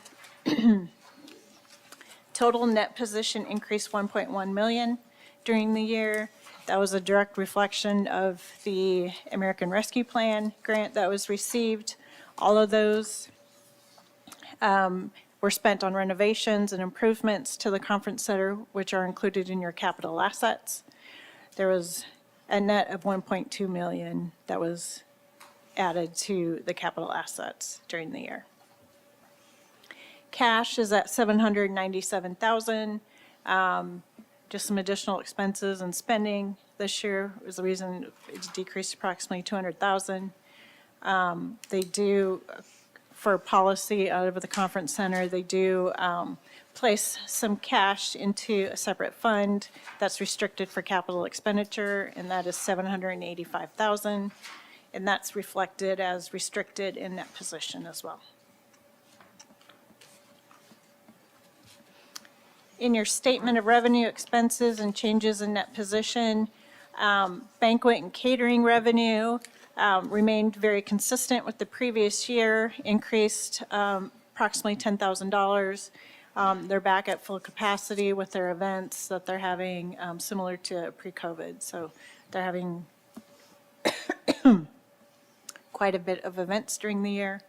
Total net position increased 1.1 million during the year. That was a direct reflection of the American Rescue Plan grant that was received. All of those were spent on renovations and improvements to the conference center, which are included in your capital assets. There was a net of 1.2 million that was added to the capital assets during the year. Cash is at 797,000. Just some additional expenses and spending this year was the reason it's decreased approximately 200,000. They do, for policy out of the conference center, they do place some cash into a separate fund that's restricted for capital expenditure, and that is 785,000. And that's reflected as restricted in net position as well. In your statement of revenue, expenses, and changes in net position, banquet and catering revenue remained very consistent with the previous year, increased approximately $10,000. They're back at full capacity with their events that they're having, similar to pre-COVID. So they're having quite a bit of events during the year.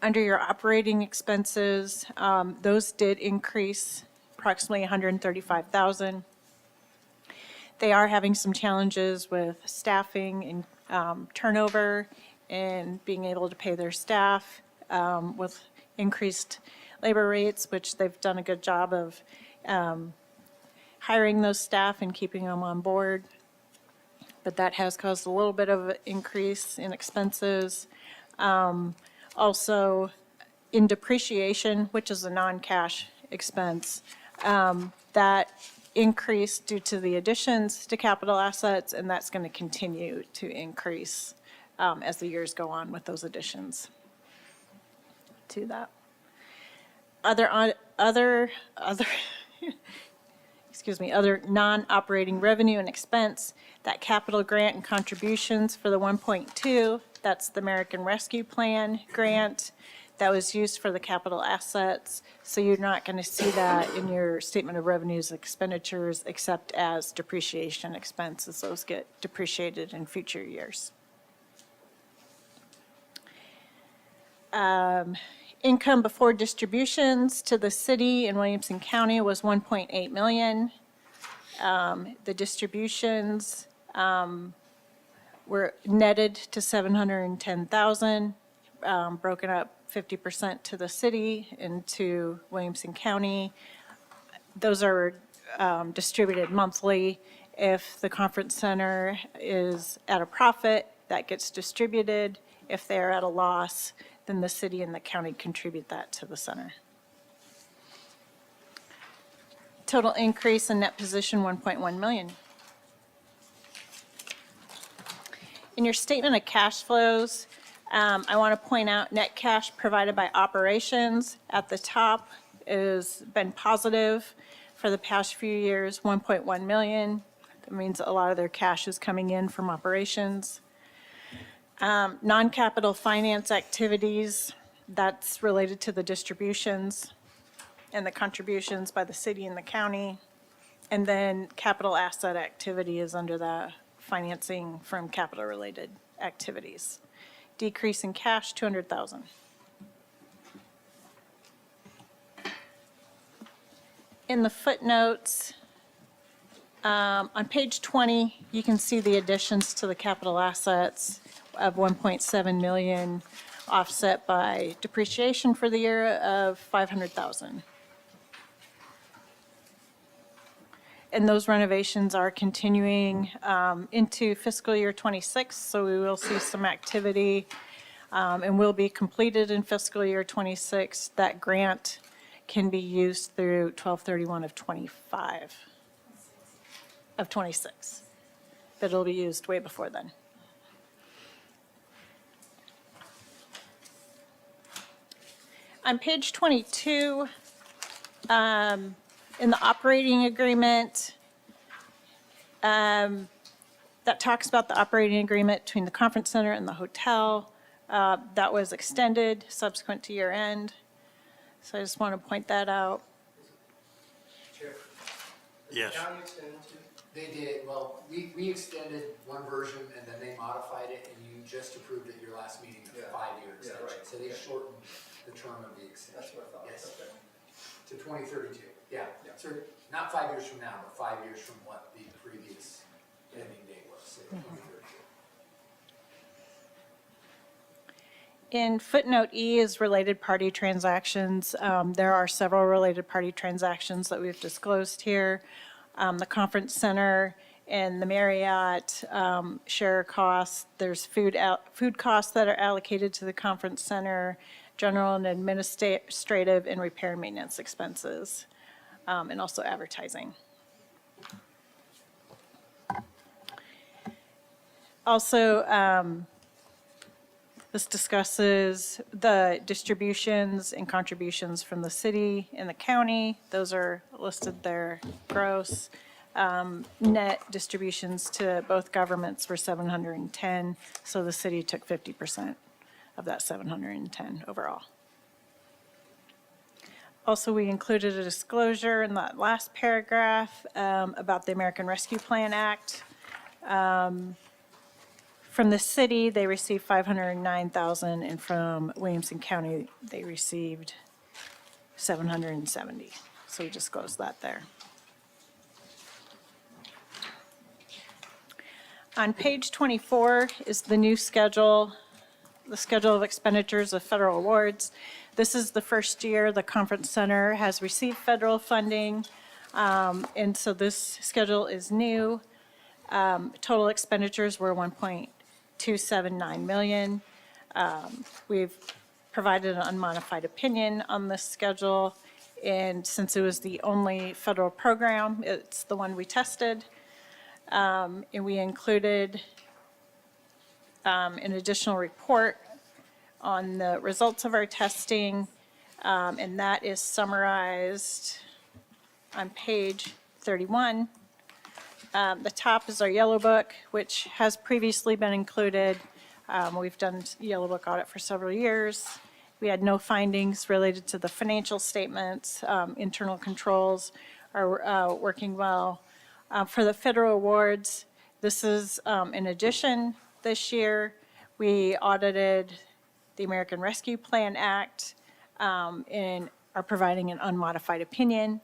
Under your operating expenses, those did increase approximately 135,000. They are having some challenges with staffing and turnover and being able to pay their staff with increased labor rates, which they've done a good job of hiring those staff and keeping them on board. But that has caused a little bit of an increase in expenses. Also, in depreciation, which is a non-cash expense, that increased due to the additions to capital assets, and that's going to continue to increase as the years go on with those additions to that. Other non-operating revenue and expense, that capital grant and contributions for the 1.2, that's the American Rescue Plan grant that was used for the capital assets. So you're not going to see that in your statement of revenues expenditures except as depreciation expenses. Those get depreciated in future years. Income before distributions to the city in Williamson County was 1.8 million. The distributions were netted to 710,000, broken up 50% to the city and to Williamson County. Those are distributed monthly. If the conference center is at a profit, that gets distributed. If they're at a loss, then the city and the county contribute that to the center. Total increase in net position, 1.1 million. In your statement of cash flows, I want to point out net cash provided by operations at the top has been positive for the past few years, 1.1 million. That means a lot of their cash is coming in from operations. Non-capital finance activities, that's related to the distributions and the contributions by the city and the county. And then capital asset activity is under the financing from capital-related activities. Decrease in cash, 200,000. In the footnotes, on page 20, you can see the additions to the capital assets of 1.7 million. offset by depreciation for the year of $500,000. And those renovations are continuing into fiscal year '26, so we will see some activity and will be completed in fiscal year '26. That grant can be used through 12/31 of '25, of '26, but it'll be used way before then. On page 22, in the operating agreement, that talks about the operating agreement between the conference center and the hotel. That was extended subsequent to year end. So I just want to point that out. Yes. They did, well, we extended one version and then they modified it and you just approved at your last meeting a 5-year extension. So they shortened the term of the extension. That's what I thought. Yes. To 2032, yeah. So not 5 years from now, but 5 years from what the previous ending date was, so 2032. In footnote E is related party transactions. There are several related party transactions that we've disclosed here. The conference center and the Marriott share costs. There's food costs that are allocated to the conference center, general and administrative and repair and maintenance expenses, and also advertising. Also, this discusses the distributions and contributions from the city and the county. Those are listed there, gross. Net distributions to both governments were 710, so the city took 50% of that 710 overall. Also, we included a disclosure in that last paragraph about the American Rescue Plan Act. From the city, they received $509,000, and from Williamson County, they received $770. So we disclosed that there. On page 24 is the new schedule, the schedule of expenditures of federal awards. This is the first year the conference center has received federal funding, and so this schedule is new. Total expenditures were $1.279 million. We've provided an unmodified opinion on this schedule, and since it was the only federal program, it's the one we tested. And we included an additional report on the results of our testing, and that is summarized on page 31. The top is our Yellow Book, which has previously been included. We've done Yellow Book audit for several years. We had no findings related to the financial statements. Internal controls are working well. For the federal awards, this is in addition this year. We audited the American Rescue Plan Act and are providing an unmodified opinion,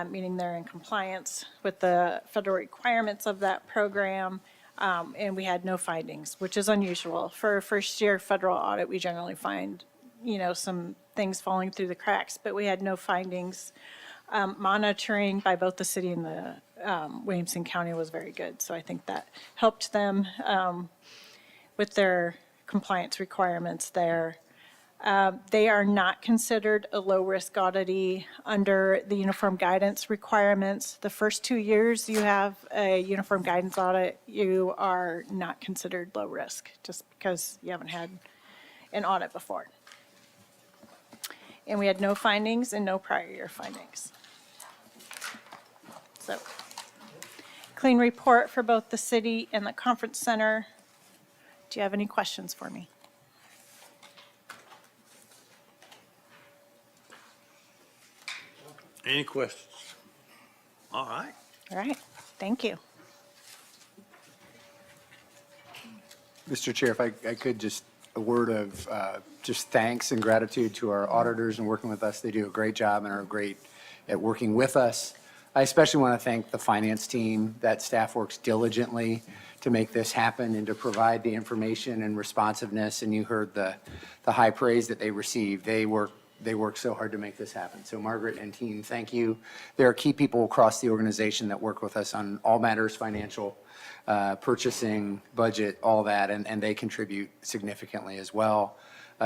meaning they're in compliance with the federal requirements of that program, and we had no findings, which is unusual. For a first-year federal audit, we generally find, some things falling through the cracks, but we had no findings. Monitoring by both the city and the Williamson County was very good, so I think that helped them with their compliance requirements there. They are not considered a low-risk auditee under the uniform guidance requirements. The first 2 years you have a uniform guidance audit, you are not considered low risk, just because you haven't had an audit before. And we had no findings and no prior year findings. So, clean report for both the city and the conference center. Do you have any questions for me? Any questions? All right. All right, thank you. Mr. Chair, if I could just, a word of just thanks and gratitude to our auditors and working with us. They do a great job and are great at working with us. I especially want to thank the finance team. That staff works diligently to make this happen and to provide the information and responsiveness. And you heard the high praise that they received. They work so hard to make this happen. So Margaret and team, thank you. There are key people across the organization that work with us on all matters financial, purchasing, budget, all that, and they contribute significantly as well.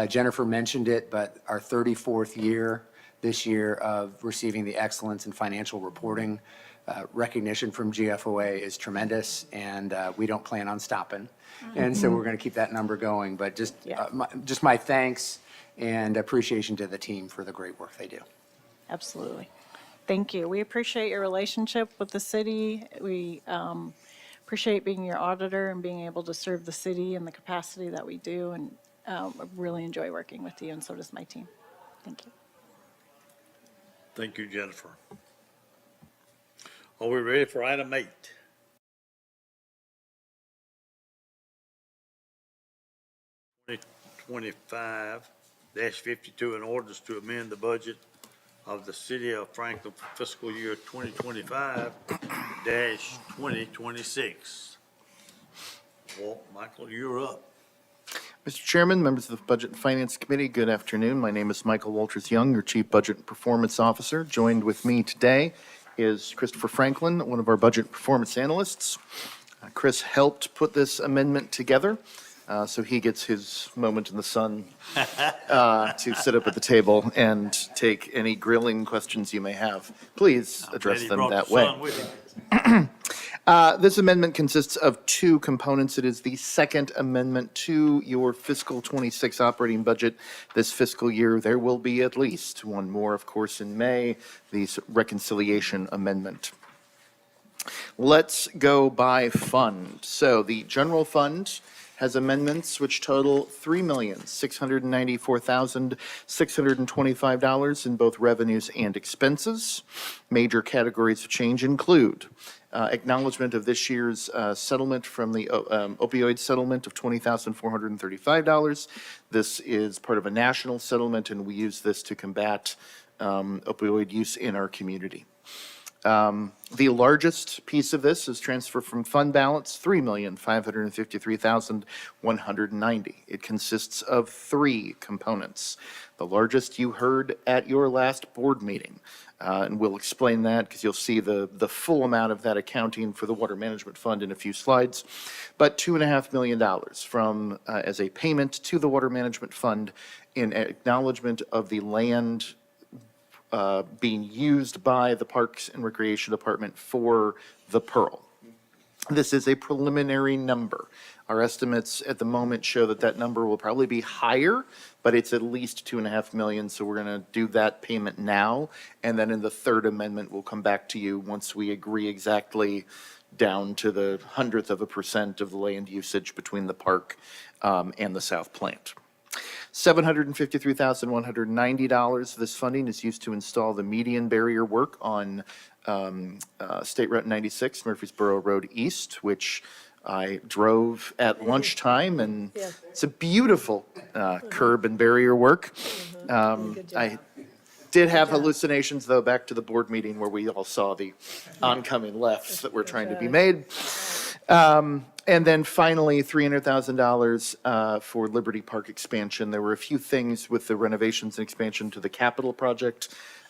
Jennifer mentioned it, but our 34th year this year of receiving the Excellence in Financial Reporting recognition from GFOA is tremendous, and we don't plan on stopping. And so we're going to keep that number going. But just my thanks and appreciation to the team for the great work they do. Absolutely. Thank you. We appreciate your relationship with the city. We appreciate being your auditor and being able to serve the city in the capacity that we do. And I really enjoy working with you, and so does my team. Thank you. Thank you, Jennifer. Are we ready for item 8? 2025-52, an orders to amend the budget of the city of Franklin for fiscal year 2025-2026. Well, Michael, you're up. Mr. Chairman, members of the Budget and Finance Committee, good afternoon. My name is Michael Walters-Young, your Chief Budget and Performance Officer. Joined with me today is Christopher Franklin, one of our Budget Performance Analysts. Chris helped put this amendment together, so he gets his moment in the sun to sit up at the table and take any grilling questions you may have. Please address them that way. This amendment consists of two components. It is the second amendment to your fiscal 26 operating budget this fiscal year. There will be at least one more, of course, in May, the reconciliation amendment. Let's go by fund. So the general fund has amendments which total $3,694,625 in both revenues and expenses. Major categories of change include acknowledgement of this year's settlement from the opioid settlement of $20,435. This is part of a national settlement, and we use this to combat opioid use in our community. The largest piece of this is transfer from fund balance, $3,553,190. It consists of three components. The largest you heard at your last board meeting. And we'll explain that because you'll see the full amount of that accounting for the Water Management Fund in a few slides. But $2.5 million from as a payment to the Water Management Fund in acknowledgement of the land being used by the Parks and Recreation Department for the Pearl. This is a preliminary number. Our estimates at the moment show that that number will probably be higher, but it's at least $2.5 million, so we're going to do that payment now, and then in the third amendment, we'll come back to you once we agree exactly down to the 0.01% of the land usage between the park and the south plant. $753,190. This funding is used to install the median barrier work on State Route 96, Murfreesboro Road East, which I drove at lunchtime, and it's a beautiful curb and barrier work. I did have hallucinations, though, back to the board meeting where we all saw the oncoming lefts that were trying to be made. And then finally, $300,000 for Liberty Park expansion. There were a few things with the renovations and expansion to the capital project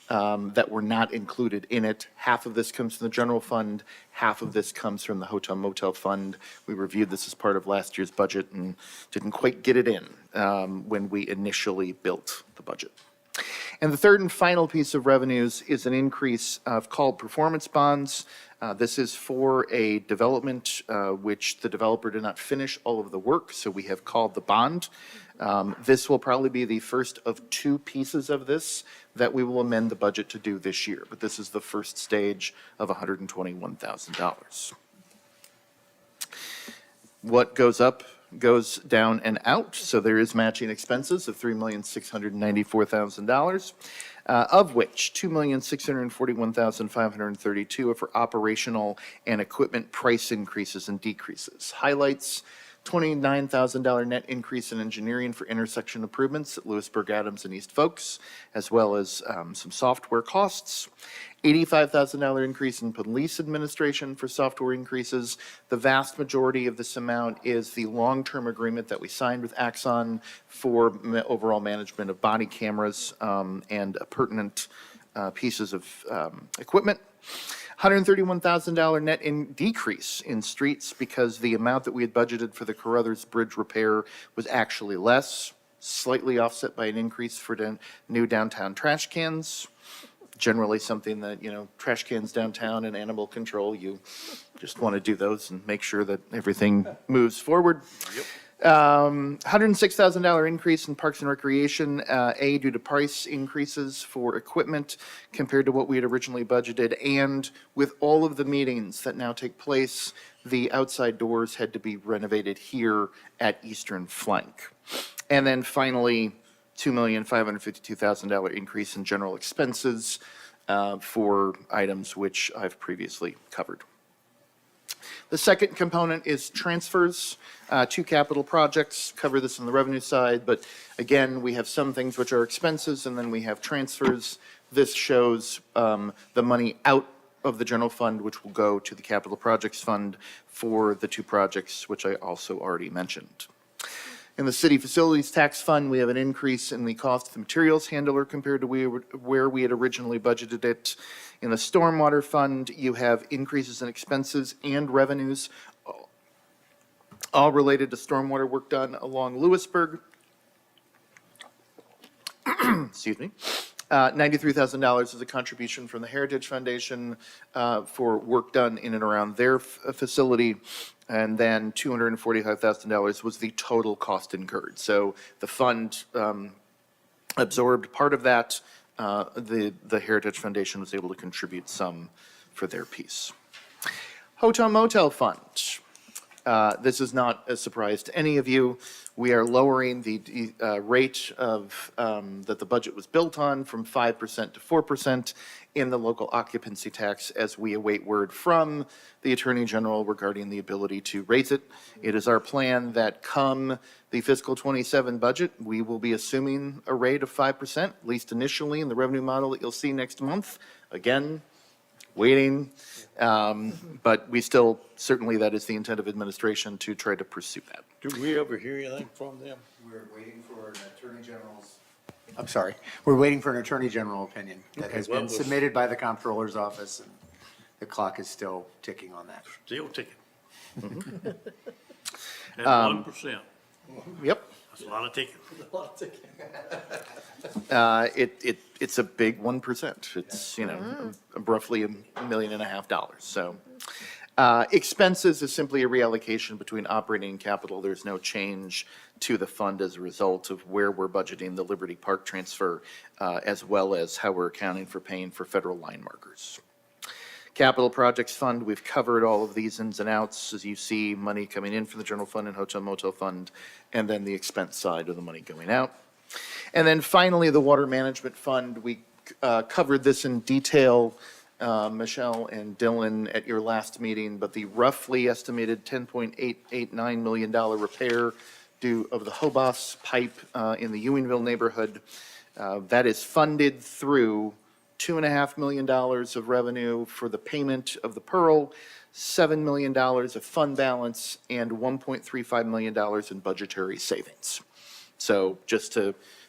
that were not included in it. Half of this comes from the general fund, half of this comes from the hotel motel fund. We reviewed this as part of last year's budget and didn't quite get it in when we initially built the budget. And the third and final piece of revenues is an increase of called performance bonds. This is for a development which the developer did not finish all of the work, so we have called the bond. This will probably be the first of two pieces of this that we will amend the budget to do this year, but this is the first stage of $121,000. What goes up goes down and out, so there is matching expenses of $3,694,000. Of which $2,641,532 are for operational and equipment price increases and decreases. Highlights $29,000 net increase in engineering for intersection improvements at Lewisburg, Adams, and East Folks, as well as some software costs. $85,000 increase in police administration for software increases. The vast majority of this amount is the long-term agreement that we signed with Axon for overall management of body cameras and pertinent pieces of equipment. $131,000 net decrease in streets because the amount that we had budgeted for the Carruthers Bridge repair was actually less, slightly offset by an increase for new downtown trash cans. Generally something that, trash cans downtown and animal control, you just want to do those and make sure that everything moves forward. $106,000 increase in Parks and Recreation, due to price increases for equipment compared to what we had originally budgeted. And with all of the meetings that now take place, the outside doors had to be renovated here at Eastern Flank. And then finally, $2,552,000 increase in general expenses for items which I've previously covered. The second component is transfers to capital projects. Cover this on the revenue side, but again, we have some things which are expenses, and then we have transfers. This shows the money out of the general fund, which will go to the capital projects fund for the two projects, which I also already mentioned. In the city facilities tax fund, we have an increase in the cost of the materials handler compared to where we had originally budgeted it. In the stormwater fund, you have increases in expenses and revenues, all related to stormwater work done along Lewisburg. Excuse me. $93,000 is a contribution from the Heritage Foundation for work done in and around their facility. And then $245,000 was the total cost incurred. So the fund absorbed part of that. The Heritage Foundation was able to contribute some for their piece. Hotel Motel Fund. This is not a surprise to any of you. We are lowering the rate of that the budget was built on from 5% to 4% in the local occupancy tax as we await word from the Attorney General regarding the ability to raise it. It is our plan that come the fiscal 27 budget, we will be assuming a rate of 5%, at least initially in the revenue model that you'll see next month. Again, waiting, but we still, certainly that is the intent of administration to try to pursue that. Do we ever hear anything from them? We're waiting for an Attorney General's. I'm sorry, we're waiting for an Attorney General opinion that has well, been submitted by the Comptroller's Office, and the clock is still ticking on that. Still ticking. At 1%. Yep. That's a lot of ticking. It's a big 1%. It's, roughly $1.5 million. So, expenses is simply a reallocation between operating and capital. There's no change to the fund as a result of where we're budgeting the Liberty Park transfer, as well as how we're accounting for paying for federal line markers. Capital Projects Fund, we've covered all of these ins and outs. As you see, money coming in from the general fund and hotel motel fund, and then the expense side of the money going out. And then finally, the Water Management Fund, we covered this in detail, Michelle and Dylan, at your last meeting, but the roughly estimated $10.889 million repair of the Hobos pipe in the Ewingville neighborhood, that is funded through $2.5 million of revenue for the payment of the Pearl, $7 million of fund balance, and $1.35 million in budgetary savings. So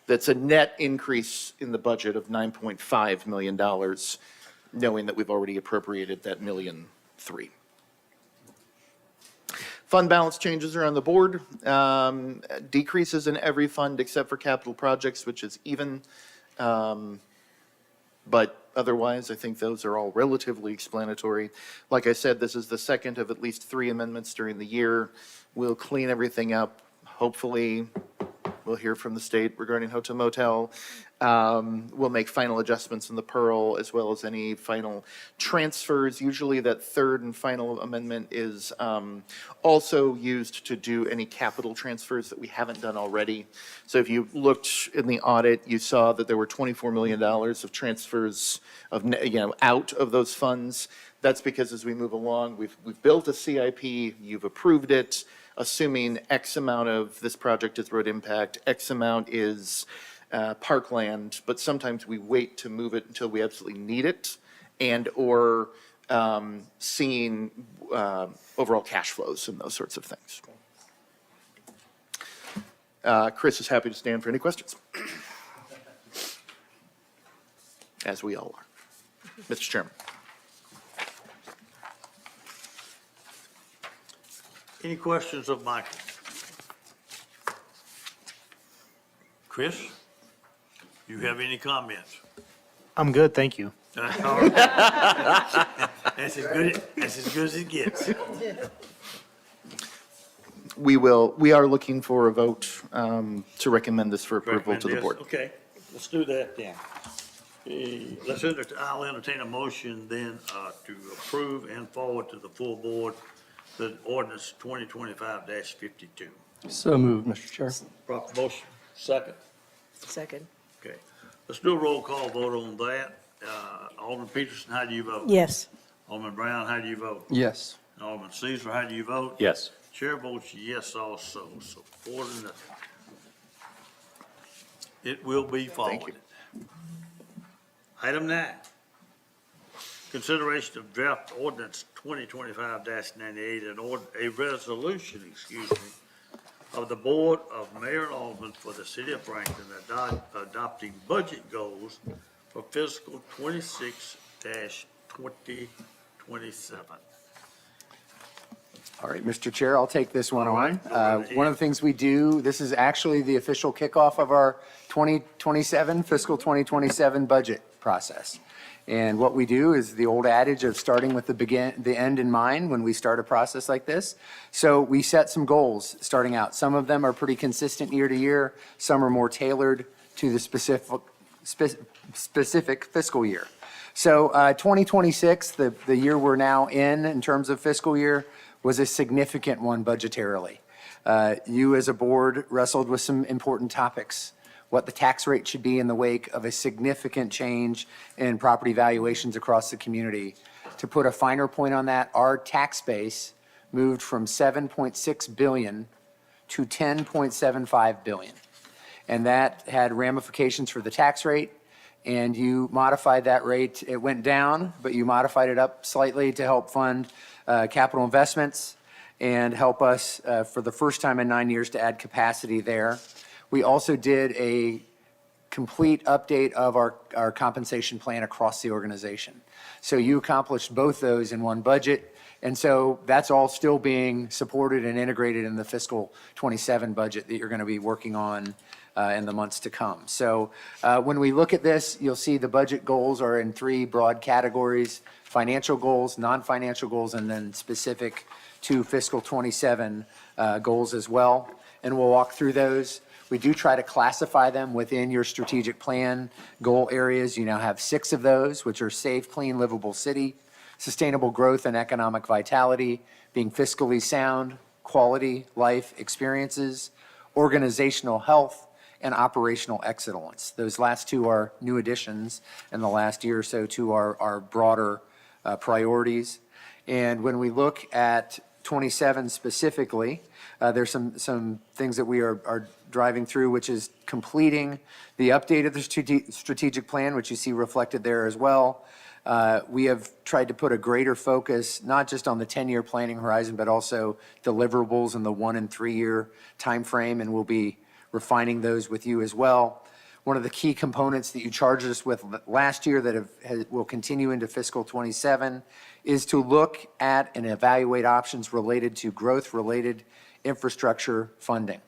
that's a net increase in the budget of $9.5 million, knowing that we've already appropriated that $1.3 million. Fund balance changes are on the board. Decreases in every fund except for capital projects, which is even. But otherwise, I think those are all relatively explanatory. Like I said, this is the second of at least 3 amendments during the year. We'll clean everything up. Hopefully, we'll hear from the state regarding hotel motel. We'll make final adjustments in the Pearl as well as any final transfers. Usually that third and final amendment is also used to do any capital transfers that we haven't done already. So if you looked in the audit, you saw that there were $24 million of transfers of, out of those funds. That's because as we move along, we've built a CIP, you've approved it. assuming X amount of this project is road impact, X amount is parkland, but sometimes we wait to move it until we absolutely need it, and/or seeing overall cash flows and those sorts of things. Chris is happy to stand for any questions. As we all are. Mr. Chairman. Any questions of Michael? Chris, you have any comments? I'm good, thank you. All right. That's as good as it gets. We are looking for a vote to recommend this for approval to the board. Okay, let's do that then. I'll entertain a motion then to approve and forward to the full board the ordinance 2025-52. So moved, Mr. Chair. Proper motion, second. Second. Okay, let's do a roll call vote on that. Alderman Peterson, how do you vote? Yes. Alderman Brown, how do you vote? Yes. Alderman Caesar, how do you vote? Yes. Chair votes yes also, so 4-0. It will be forwarded. Item 9, consideration of draft ordinance 2025-98, a resolution, of the Board of Mayor and Aldermen for the City of Franklin adopting budget goals for fiscal 26-2027. All right, Mr. Chair, I'll take this one on. One of the things we do, this is actually the official kickoff of our 2027, fiscal 2027 budget process. And what we do is the old adage of starting with the end in mind when we start a process like this. So we set some goals starting out. Some of them are pretty consistent year to year. Some are more tailored to the specific fiscal year. So 2026, the year we're now in terms of fiscal year, was a significant one budgetarily. You as a board wrestled with some important topics. What the tax rate should be in the wake of a significant change in property valuations across the community. To put a finer point on that, our tax base moved from 7.6 billion to 10.75 billion. And that had ramifications for the tax rate, and you modified that rate. It went down, but you modified it up slightly to help fund capital investments and help us for the first time in 9 years to add capacity there. We also did a complete update of our compensation plan across the organization. So you accomplished both those in one budget. And so that's all still being supported and integrated in the fiscal 27 budget that you're going to be working on in the months to come. So when we look at this, you'll see the budget goals are in 3 broad categories: financial goals, non-financial goals, and then specific to fiscal 27 goals as well. And we'll walk through those. We do try to classify them within your strategic plan goal areas. You now have 6 of those, which are safe, clean, livable city, sustainable growth and economic vitality, being fiscally sound, quality life experiences, organizational health, and operational excellence. Those last 2 are new additions in the last year or so to our broader priorities. And when we look at 27 specifically, there's some things that we are driving through, which is completing the update of the strategic plan, which you see reflected there as well. We have tried to put a greater focus, not just on the 10-year planning horizon, but also deliverables in the 1 and 3 year timeframe, and we'll be refining those with you as well. One of the key components that you charged us with last year that will continue into fiscal 27 is to look at and evaluate options related to growth-related infrastructure funding.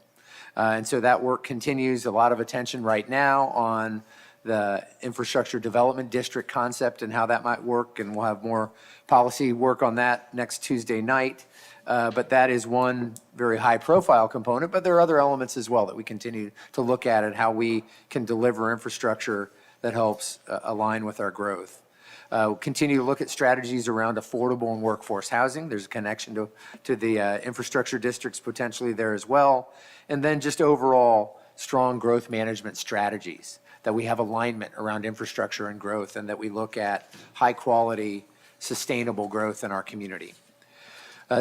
And so that work continues. A lot of attention right now on the infrastructure development district concept and how that might work, and we'll have more policy work on that next Tuesday night. But that is one very high-profile component, but there are other elements as well that we continue to look at and how we can deliver infrastructure that helps align with our growth. We'll continue to look at strategies around affordable and workforce housing. There's a connection to the infrastructure districts potentially there as well. And then just overall strong growth management strategies, that we have alignment around infrastructure and growth, and that we look at high-quality, sustainable growth in our community.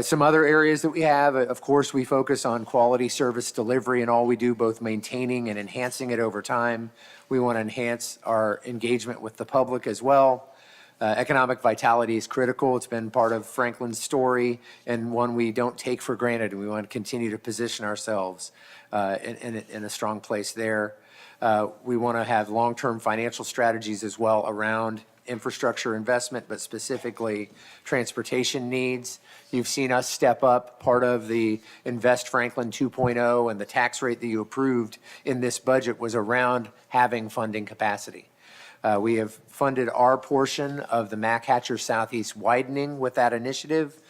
Some other areas that we have, of course, we focus on quality service delivery and all we do, both maintaining and enhancing it over time. We want to enhance our engagement with the public as well. Economic vitality is critical. It's been part of Franklin's story and one we don't take for granted. We want to continue to position ourselves in a strong place there. We want to have long-term financial strategies as well around infrastructure investment, but specifically transportation needs. You've seen us step up part of the Invest Franklin 2.0, and the tax rate that you approved in this budget was around having funding capacity. We have funded our portion of the Mack Hatcher Southeast widening with that initiative.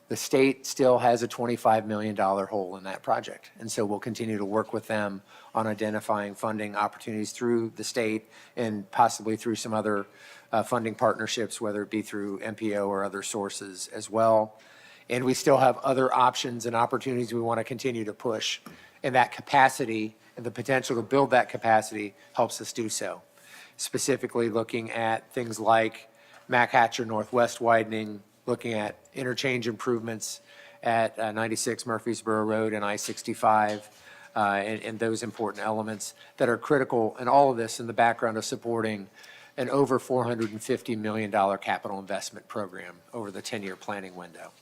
The state still has a $25 million hole in that project. And so we'll continue to work with them on identifying funding opportunities through the state and possibly through some other funding partnerships, whether it be through MPO or other sources as well. And we still have other options and opportunities we want to continue to push. And that capacity and the potential to build that capacity helps us do so. Specifically looking at things like Mack Hatcher Northwest widening, looking at interchange improvements at 96 Murfreesboro Road and I-65, and those important elements that are critical, and all of this in the background of supporting an over $450 million capital investment program over the 10-year planning window.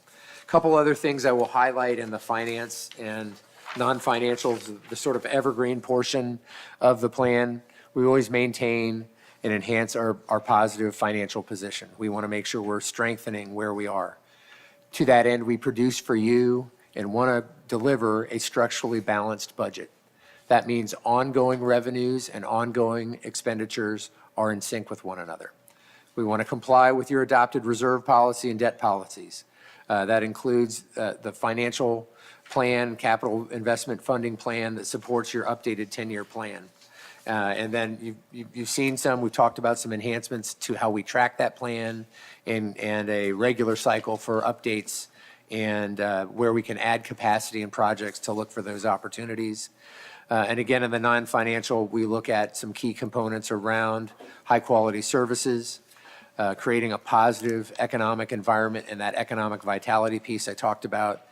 A couple other things I will highlight in the finance and non-financials, the sort of evergreen portion of the plan. We always maintain and enhance our positive financial position. We want to make sure we're strengthening where we are. To that end, we produce for you and want to deliver a structurally balanced budget. That means ongoing revenues and ongoing expenditures are in sync with one another. We want to comply with your adopted reserve policy and debt policies. That includes the financial plan, capital investment funding plan that supports your updated 10-year plan. And then you've seen some, we've talked about some enhancements to how we track that plan and a regular cycle for updates and where we can add capacity in projects to look for those opportunities. And again, in the non-financial, we look at some key components around high-quality services, creating a positive economic environment and that economic vitality piece I talked about.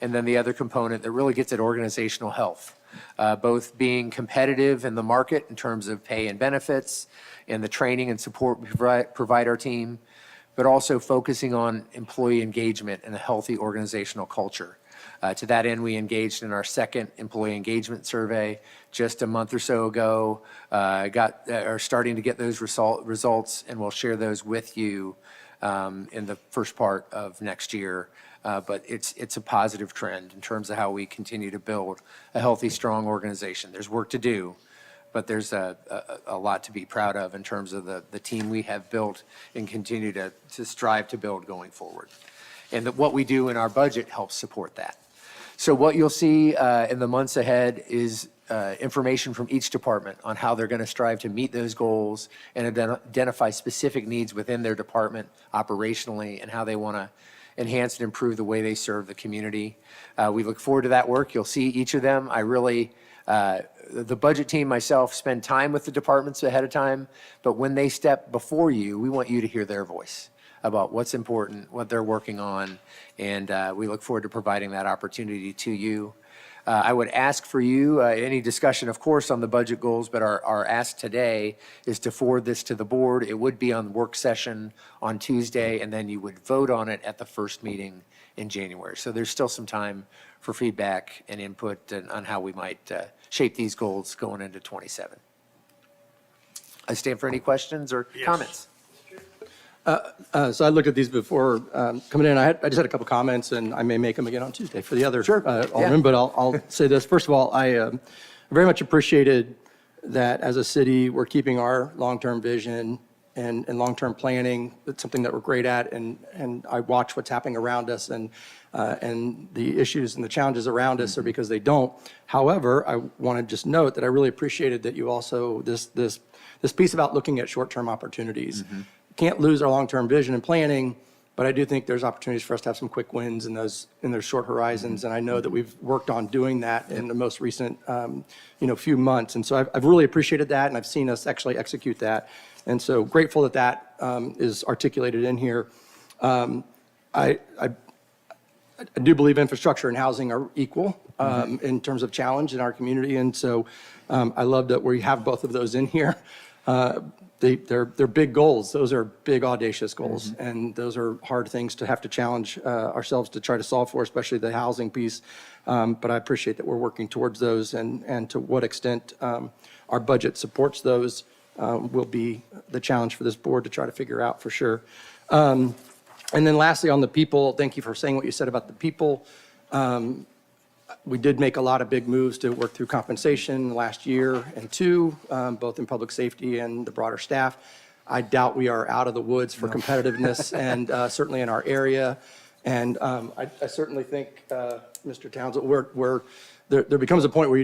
And then the other component that really gets at organizational health. Both being competitive in the market in terms of pay and benefits and the training and support we provide our team, but also focusing on employee engagement and a healthy organizational culture. To that end, we engaged in our second employee engagement survey just a month or so ago, are starting to get those results, and we'll share those with you in the first part of next year. But it's a positive trend in terms of how we continue to build a healthy, strong organization. There's work to do, but there's a lot to be proud of in terms of the team we have built and continue to strive to build going forward. And that what we do in our budget helps support that. So what you'll see in the months ahead is information from each department on how they're going to strive to meet those goals and identify specific needs within their department operationally and how they want to enhance and improve the way they serve the community. We look forward to that work. You'll see each of them. The budget team, myself, spend time with the departments ahead of time, but when they step before you, we want you to hear their voice about what's important, what they're working on, and we look forward to providing that opportunity to you. I would ask for you, any discussion, of course, on the budget goals, but our ask today is to forward this to the board. It would be on work session on Tuesday, and then you would vote on it at the first meeting in January. So there's still some time for feedback and input on how we might shape these goals going into 27. I stand for any questions or comments. So I looked at these before coming in. I just had a couple comments, and I may make them again on Tuesday for the other aldermen, but I'll say this. First of all, I very much appreciated that as a city, we're keeping our long-term vision and long-term planning. It's something that we're great at, and I watch what's happening around us, and the issues and the challenges around us are because they don't. However, I want to just note that I really appreciated that you also, this piece about looking at short-term opportunities. Can't lose our long-term vision and planning, but I do think there's opportunities for us to have some quick wins in those short horizons. And I know that we've worked on doing that in the most recent, few months. And so I've really appreciated that, and I've seen us actually execute that. And so grateful that is articulated in here. I I do believe infrastructure and housing are equal in terms of challenge in our community. And so I love that we have both of those in here. They're big goals. Those are big, audacious goals. And those are hard things to have to challenge ourselves to try to solve for, especially the housing piece. But I appreciate that we're working towards those, and to what extent our budget supports those will be the challenge for this board to try to figure out for sure. And then lastly, on the people, thank you for saying what you said about the people. We did make a lot of big moves to work through compensation last year and two, both in public safety and the broader staff. I doubt we are out of the woods for competitiveness and certainly in our area. And I certainly think, Mr. Townsend, there becomes a point where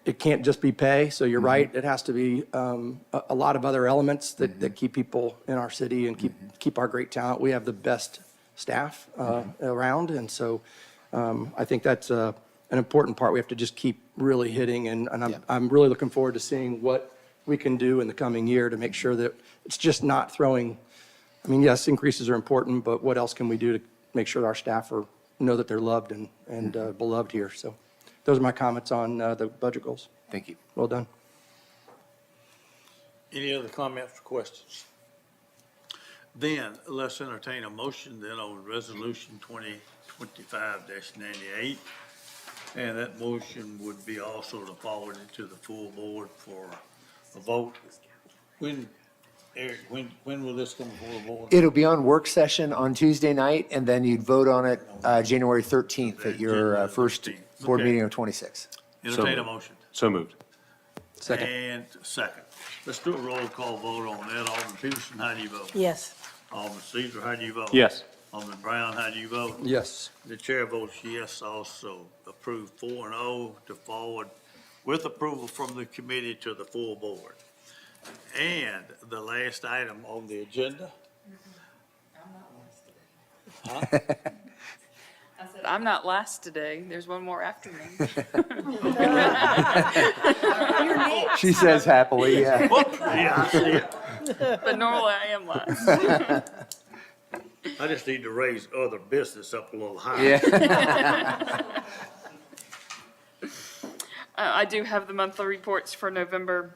it can't just be pay. So you're right, it has to be a lot of other elements that keep people in our city and keep our great talent. We have the best staff around, and so I think that's an important part. We have to just keep really hitting, and I'm really looking forward to seeing what we can do in the coming year to make sure that it's just not throwing, I mean, yes, increases are important, but what else can we do to make sure our staff know that they're loved and beloved here? So those are my comments on the budget goals. Thank you. Well done. Any other comments or questions? Then let's entertain a motion then on resolution 2025-98. And that motion would be also to forward it to the full board for a vote. Eric, when will this come before the board? It'll be on work session on Tuesday night, and then you'd vote on it January 13th at your first board Okay. meeting of 26. Entertain a motion. So moved. Second. And second. Let's do a roll call vote on that. Alderman Peterson, how do you vote? Yes. Alderman Caesar, how do you vote? Yes. Alderman Brown, how do you vote? Yes. The chair votes yes also. Approved 4-0 to forward with approval from the committee to the full board. And the last item on the agenda. I said, I'm not last today. There's one more after me. You're next. She says happily, yeah. Whoop, yeah, I see it. But normally I am last. I just need to raise other business up a little higher. Yeah. I do have the monthly reports for November.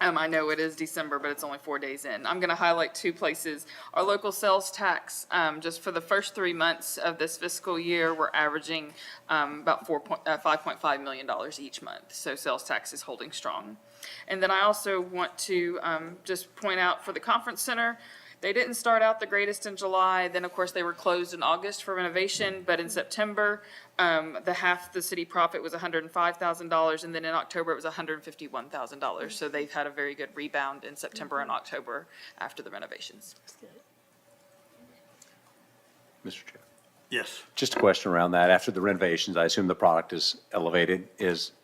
I know it is December, but it's only 4 days in. I'm going to highlight two places. Our local sales tax, just for the first 3 months of this fiscal year, we're averaging about $5.5 million each month. So sales tax is holding strong. And then I also want to just point out for the conference center, they didn't start out the greatest in July. Then, of course, they were closed in August for renovation. But in September, the city profit was $105,000. And then in October, it was $151,000. So they've had a very good rebound in September and October after the renovations. Mr. Chair. Yes. Just a question around that. After the renovations, I assume the product is elevated.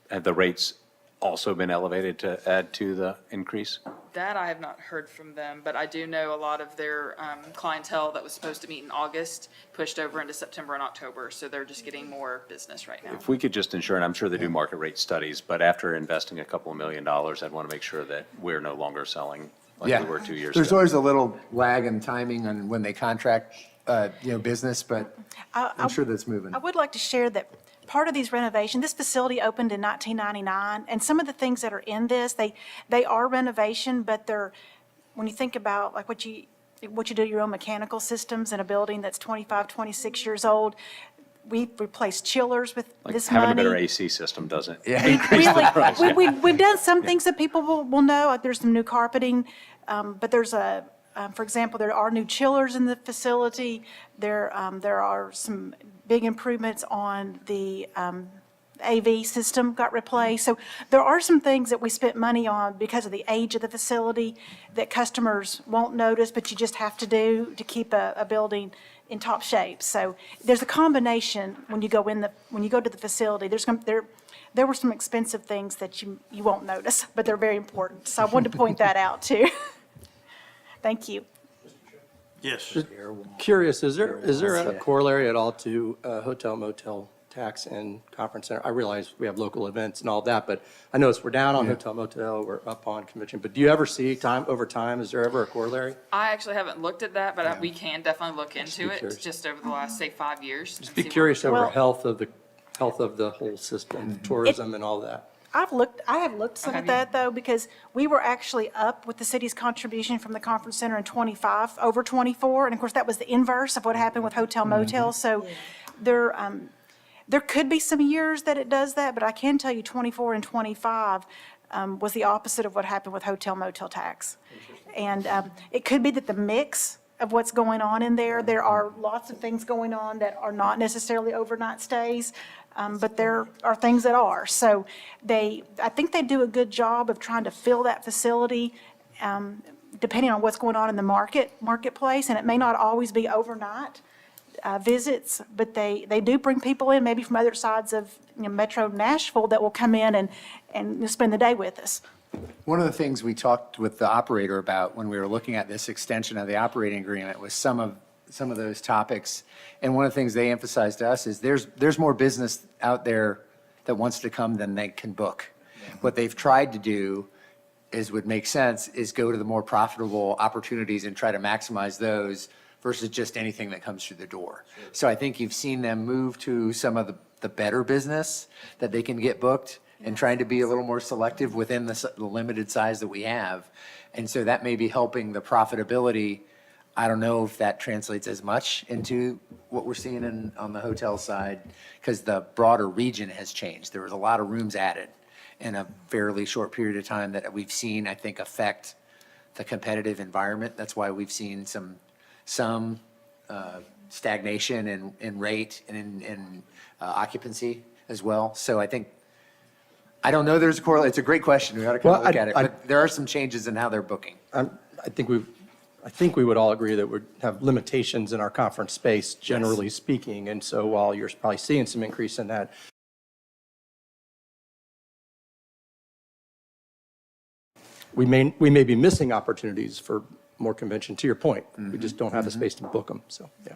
Have the rates also been elevated to add to the increase? That I have not heard from them, but I do know a lot of their clientele that was supposed to meet in August pushed over into September and October, so they're just getting more business right now. If we could just ensure, and I'm sure they do market rate studies, but after investing a couple of $1 million, I'd want to make sure that we're no longer selling like we were 2 years There's ago. always a little lag in timing on when they contract, business, but I'm sure that's moving. I would like to share that part of these renovations, this facility opened in 1999, and some of the things that are in this, they are renovation, but they're, when you think about like what you do your own mechanical systems in a building that's 25, 26 years old, we've replaced chillers with Like this money. having a better AC system doesn't We increase the price. we've done some things that people will know. There's some new carpeting, but there's for example, there are new chillers in the facility. There are some big improvements on the AV system got replaced. So there are some things that we spent money on because of the age of the facility that customers won't notice, but you just have to do to keep a building in top shape. So there's a combination when you go to the facility. There were some expensive things that you won't notice, but they're very important. So I wanted to point that out too. Thank you. Yes. Curious, is there a corollary at all to hotel motel tax and conference center. I realize we have local events and all that, but I noticed we're down on hotel motel, we're up on convention. But do you ever see over time, is there ever a corollary? I actually haven't looked at that, but we can definitely look into be it curious. just over the last, say, 5 years. Just and be see what- curious over Well- health of the whole system, tourism and all that. I have looked some have at you? that, though, because we were actually up with the city's contribution from the conference center in 25, over 24, and of course, that was the inverse of what happened with hotel motels, so there could be some years that it does that, but I can tell you 24 and 25 was the opposite of what happened with hotel motel tax. And it could be that the mix of what's going on in there are lots of things going on that are not necessarily overnight stays, but there are things that are. So I think they do a good job of trying to fill that facility, depending on what's going on in the marketplace, and it may not always be overnight visits, but they do bring people in, maybe from other sides of Metro Nashville, that will come in and spend the day with us. One of the things we talked with the operator about when we were looking at this extension of the operating agreement was some of those topics. And one of the things they emphasized to us is there's more business out there that wants to come than they can book. What they've tried to do would make sense, is go to the more profitable opportunities and try to maximize those versus just anything that comes through the door. So I think you've seen them move to some of the better business that they can get booked, and trying to be a little more selective within the limited size that we have. And so that may be helping the profitability. I don't know if that translates as much into what we're seeing on the hotel side, because the broader region has changed. There was a lot of rooms added in a fairly short period of time that we've seen, I think, affect the competitive environment. That's why we've seen some stagnation in rate and in occupancy as well. So I don't know there's a correlation. It's a great question. We ought to kind of Well, look at it. But there are some changes in how they're booking. I think we would all agree that we have limitations in our conference space, generally speaking. And so while you're probably seeing some increase in that, we may be missing opportunities for more convention, to your point. We just don't have the space to book them, so, yeah.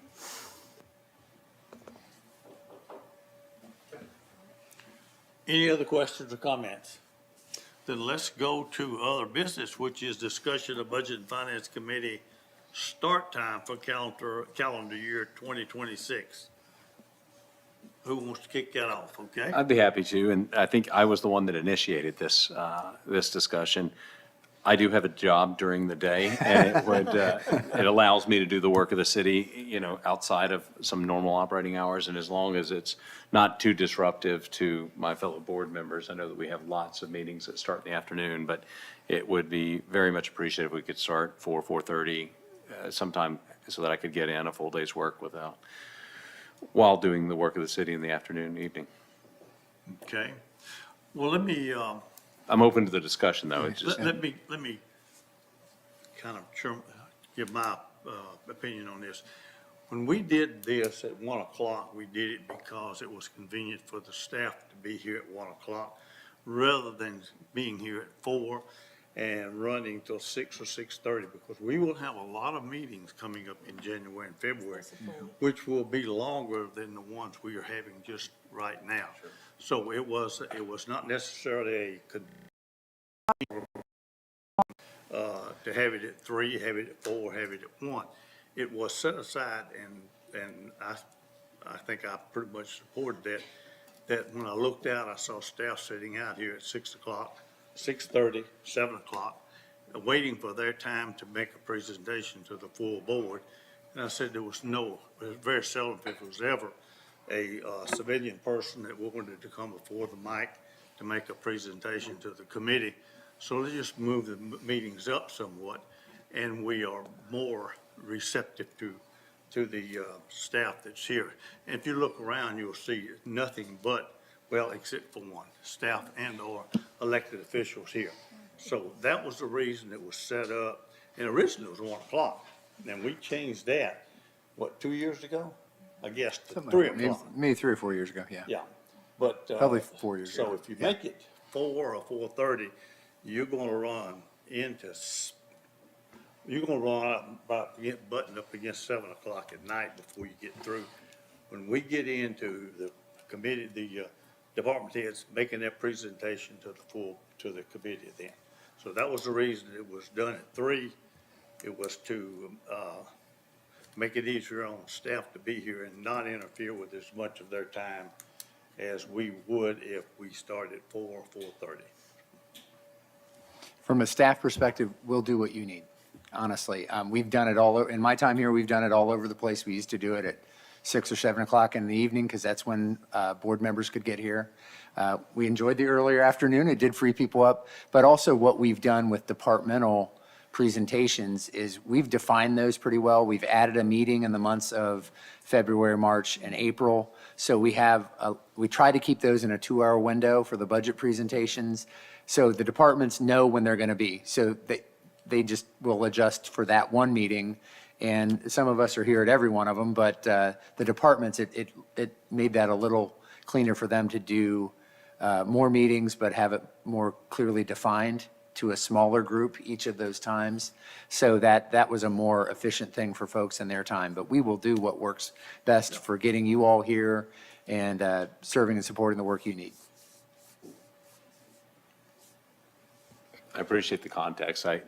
Any other questions or comments? Then let's go to other business, which is discussion of Budget and Finance Committee start time for calendar year 2026. Who wants to kick that off, okay? I'd be happy to, and I think I was the one that initiated this discussion. I do have a job during the day, and it allows me to do the work of the city, outside of some normal operating hours, and as long as it's not too disruptive to my fellow board members. I know that we have lots of meetings that start in the afternoon, but it would be very much appreciated if we could start 4:30 sometime, so that I could get in a full day's work while doing the work of the city in the afternoon, evening. Okay. Well, let me, I'm open to the discussion, though. It's just, let me kind of give my opinion on this. When we did this at 1 o'clock, we did it because it was convenient for the staff to be here at 1 o'clock rather than being here at 4 and running till 6 or 6:30, because we will have a lot of meetings coming up in January and February, which will be longer than the ones we are having just right now. So it was not necessarily to have it at 3, have it at 4, have it at 1. It was set aside, and I think I pretty much supported that when I looked out, I saw staff sitting out here at 6 o'clock, 6:30, 7 o'clock, waiting for their time to make a presentation to the full board. And I said it was very seldom, if it was ever, a civilian person that wanted to come before the mic to make a presentation to the committee. So let's just move the meetings up somewhat, and we are more receptive to the staff that's here. And if you look around, you'll see nothing but, well, except for one, staff and/or elected officials here. So that was the reason it was set up, and originally it was 1 o'clock. And we changed that, 2 years ago? I guess to 3 o'clock. Maybe 3 or 4 years ago, yeah. Yeah, but. Probably 4 years So ago. if you make it 4 or 4:30, you're gonna run button up against 7 o'clock at night before you get through. When we get into the committee, the department heads making their presentation to the committee then. So that was the reason it was done at 3. It was to make it easier on staff to be here and not interfere with as much of their time as we would if we started 4 or 4:30. From a staff perspective, we'll do what you need, honestly. We've done it in my time here, we've done it all over the place. We used to do it at 6 or 7 o'clock in the evening because that's when board members could get here. We enjoyed the earlier afternoon. It did free people up. But also what we've done with departmental presentations is we've defined those pretty well. We've added a meeting in the months of February, March, and April. So we try to keep those in a 2-hour window for the budget presentations. So the departments know when they're going to be. So they just will adjust for that one meeting. And some of us are here at every one of them, but the departments, it made that a little cleaner for them to do more meetings, but have it more clearly defined to a smaller group each of those times. So that was a more efficient thing for folks in their time. But we will do what works best for getting you all here and serving and supporting the work you need. I appreciate the context. I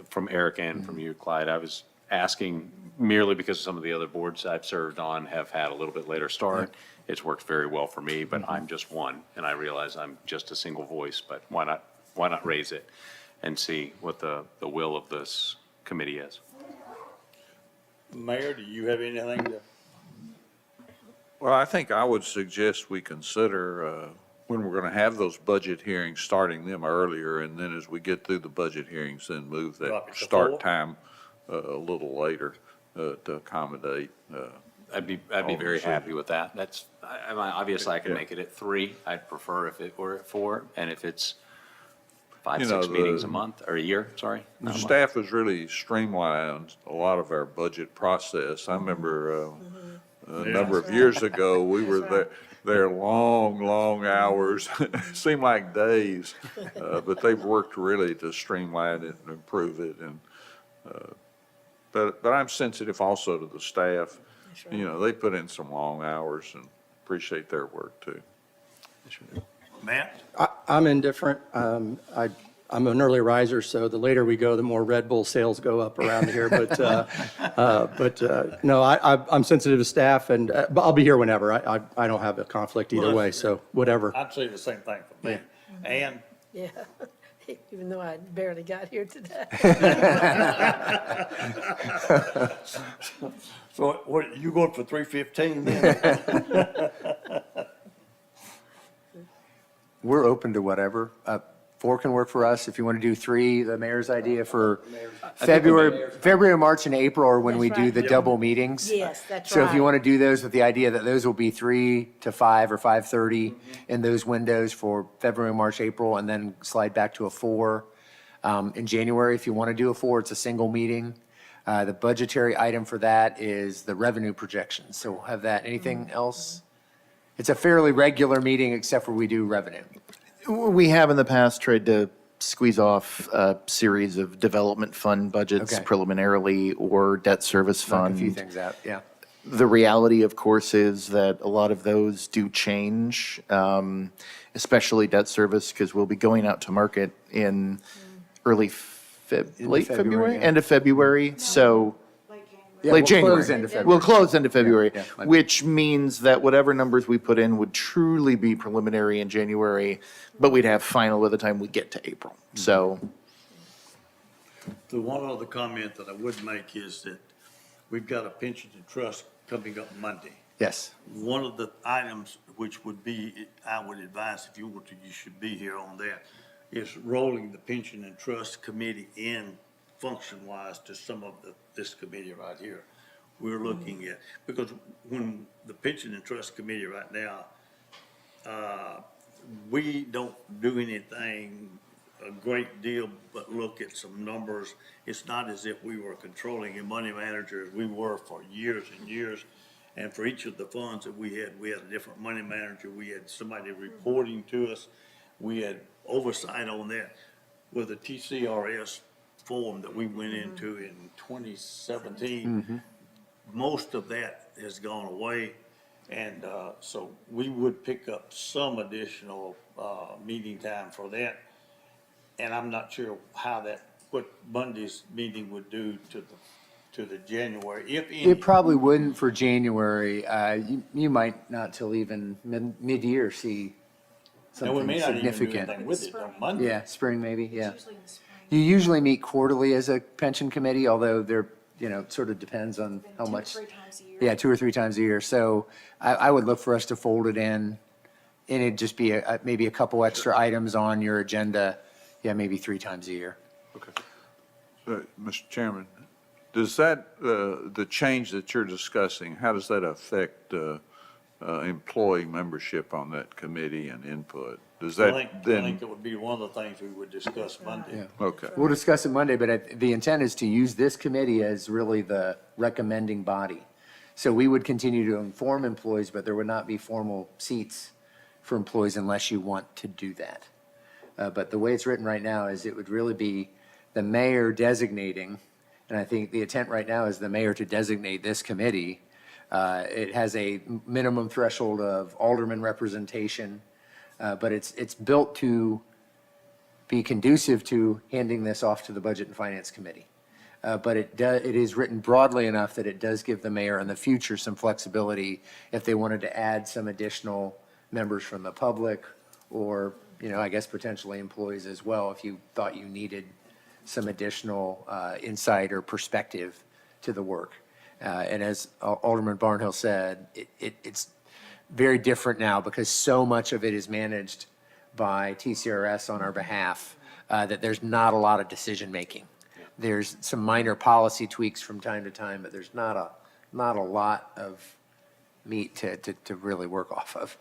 from Eric and from you, Clyde, I was asking merely because some of the other boards I've served on have had a little bit later start. It's worked very well for me, but I'm just one, and I realize I'm just a single voice, but why not raise it and see what the will of this committee is? Mayor, do you have anything to? Well, I think I would suggest we consider, when we're going to have those budget hearings, starting them earlier, and then as we get through the budget hearings, then move Drop that it to start 4? time a little later to accommodate. I'd be very happy with that. Obviously I can make it at 3. I'd prefer if it were at 4, and if it's 5, You know, 6 meetings a month, or a year, sorry. The not a month. staff has really streamlined a lot of our budget process. I remember a number of years ago, we were there long hours, seemed like days, but they've worked really to streamline it and improve it. And but I'm sensitive also to the staff. You know, they put in some long hours and appreciate their work too. Matt? I'm indifferent. I'm an early riser, so the later we go, the more Red Bull sales go up around here. But no, I'm sensitive to staff, and but I'll be here whenever. I don't have a conflict either way, so whatever. I'd say the same thing for me. And Yeah, even though I barely got here today. so what, you going for 3:15 then? We're open to whatever. 4 can work for us. If you want to do 3, the mayor's idea for February, March, and April are when we do the double meetings. Yes, that's So if you right. want to do those with the idea that those will be 3 to 5 or 5:30 in those windows for February, March, April, and then slide back to a 4 in January. If you want to do a 4, it's a single meeting. The budgetary item for that is the revenue projections. So we'll have that. Anything else? It's a fairly regular meeting except for we do revenue. We have in the past tried to squeeze off a series of development fund budgets Okay. preliminarily or debt service Knock a few fund. things out, yeah. The reality, of course, is that a lot of those do change, especially debt service, because we'll be going out to market in late February, February, yeah. end of February, so. Yeah, Late we'll January. close into February. We'll close into February, Yeah, yeah. which means that whatever numbers we put in would truly be preliminary in January, but we'd have final by the time we get to April. So The one other comment that I would make is that we've got a pension and trust coming up Monday. Yes. One of the items which would be, I would advise if you were to, you should be here on that, is rolling the pension and trust committee in function-wise to some of this committee right here. We're looking at, because when the pension and trust committee right now, we don't do anything a great deal but look at some numbers. It's not as if we were controlling a money manager as we were for years and years. And for each of the funds that we had a different money manager. We had somebody reporting to us. We had oversight on that. With the TCRS form that we went into in 2017, most of that has gone away. And, so we would pick up some additional, meeting time for that. And I'm not sure how that, what Monday's meeting would do to the January, if any. It probably wouldn't for January. You might not till even mid-year see And we something may not even do significant. anything with it on Monday. Yeah, spring maybe, yeah. You usually meet quarterly as a pension committee, although they're, it sort of depends on how much. 2 or 3 times a year. Yeah, 2 or 3 times a year. So I would look for us to fold it in, and it'd just be maybe a couple extra items on your agenda, maybe 3 times a year. Mr. Chairman, does that, the change that you're discussing, how does that affect employee membership on that committee and input? Does I that think then, it would be one of the things we would discuss Monday. okay, We'll discuss it Monday, but the intent is to use this committee as really the recommending body. So we would continue to inform employees, but there would not be formal seats for employees unless you want to do that. But the way it's written right now is it would really be the mayor designating, and I think the intent right now is the mayor to designate this committee. It has a minimum threshold of alderman representation, but it's built to be conducive to handing this off to the Budget and Finance Committee. But it is written broadly enough that it does give the mayor in the future some flexibility if they wanted to add some additional members from the public or, I guess potentially employees as well, if you thought you needed some additional insight or perspective to the work. And as Alderman Barnhill said, it's very different now because so much of it is managed by TCRS on our behalf that there's not a lot of decision-making. There's some minor policy tweaks from time to time, but there's not a lot of meat to really work off of.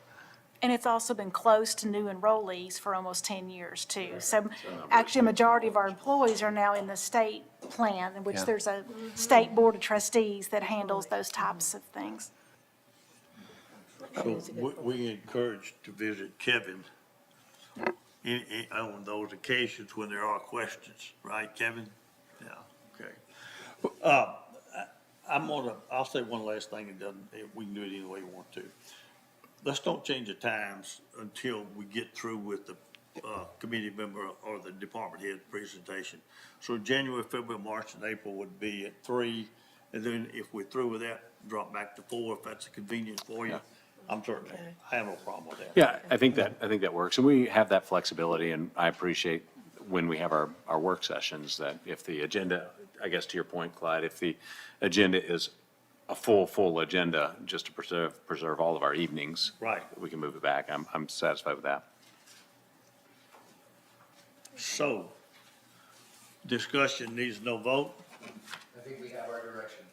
And it's also been closed to new enrollees for almost 10 years, too. So actually, a majority of our employees are now in the state plan, in which Yeah. there's a state board of trustees that handles those types of things. So we encourage to visit Kevin on those occasions when there are questions, right, Kevin? Yeah, okay. I'll say one last thing, we can do it any way you want to. Let's don't change the times until we get through with the, committee member or the department head presentation. So January, February, March, and April would be at 3, and then if we're through with that, drop back to 4, if that's convenient for you. I'm certainly, I have no problem with that. Yeah, I think that works. And we have that flexibility, and I appreciate when we have our work sessions that if the agenda, I guess to your point, Clyde, if the agenda is a full agenda, just to preserve all of our evenings. Right. We can move it back. I'm satisfied with that. So, discussion needs no vote. I think we have our direction.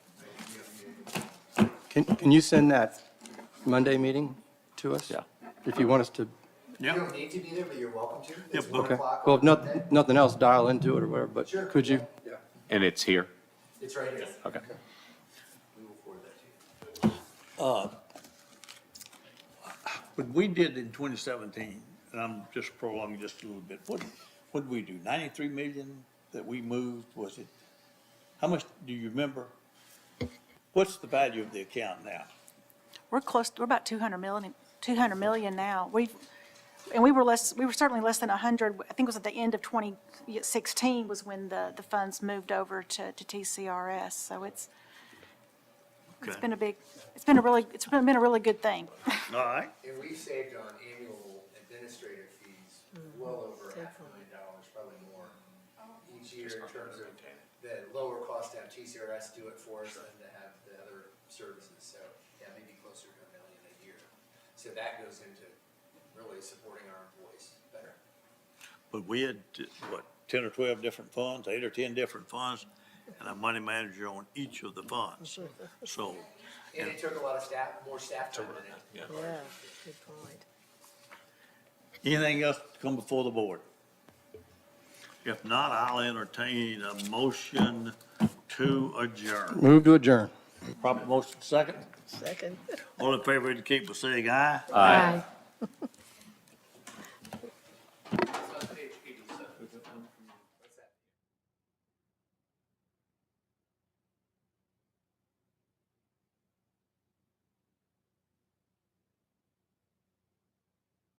Can you send that Monday meeting to us? Yeah. If you want us to, You don't need to be there, but you're welcome to. It's but- 1 okay. o'clock Well, on Monday. if nothing else, dial into it or whatever, but Sure. could you? And it's here? It's right here. Okay. We will forward that to you. When we did in 2017, and I'm just prolonging just a little bit, what did we do? 93 million that we moved, was it? How much, do you remember? What's the value of the account now? We're about 200 million now. We were certainly less than 100. I think it was at the end of 2016 was when the funds moved over to TCRS. So it's Okay. been a really good thing. All right, And we've saved on annual administrative fees well over $500,000, probably more, each year in terms of the lower cost to have TCRS do it for us and to have the other services. So, yeah, maybe closer to $1 million a year. So that goes into really supporting our employees better. but we had, 10 or 12 different funds, 8 or 10 different funds, and a money manager on each of the funds. So, And it took a lot of more staff time than it. Yeah, good point. anything else to come before the board? If not, I'll entertain a motion to adjourn. Move to adjourn. Proper motion second. Second. All in favor indicate by saying aye. Aye.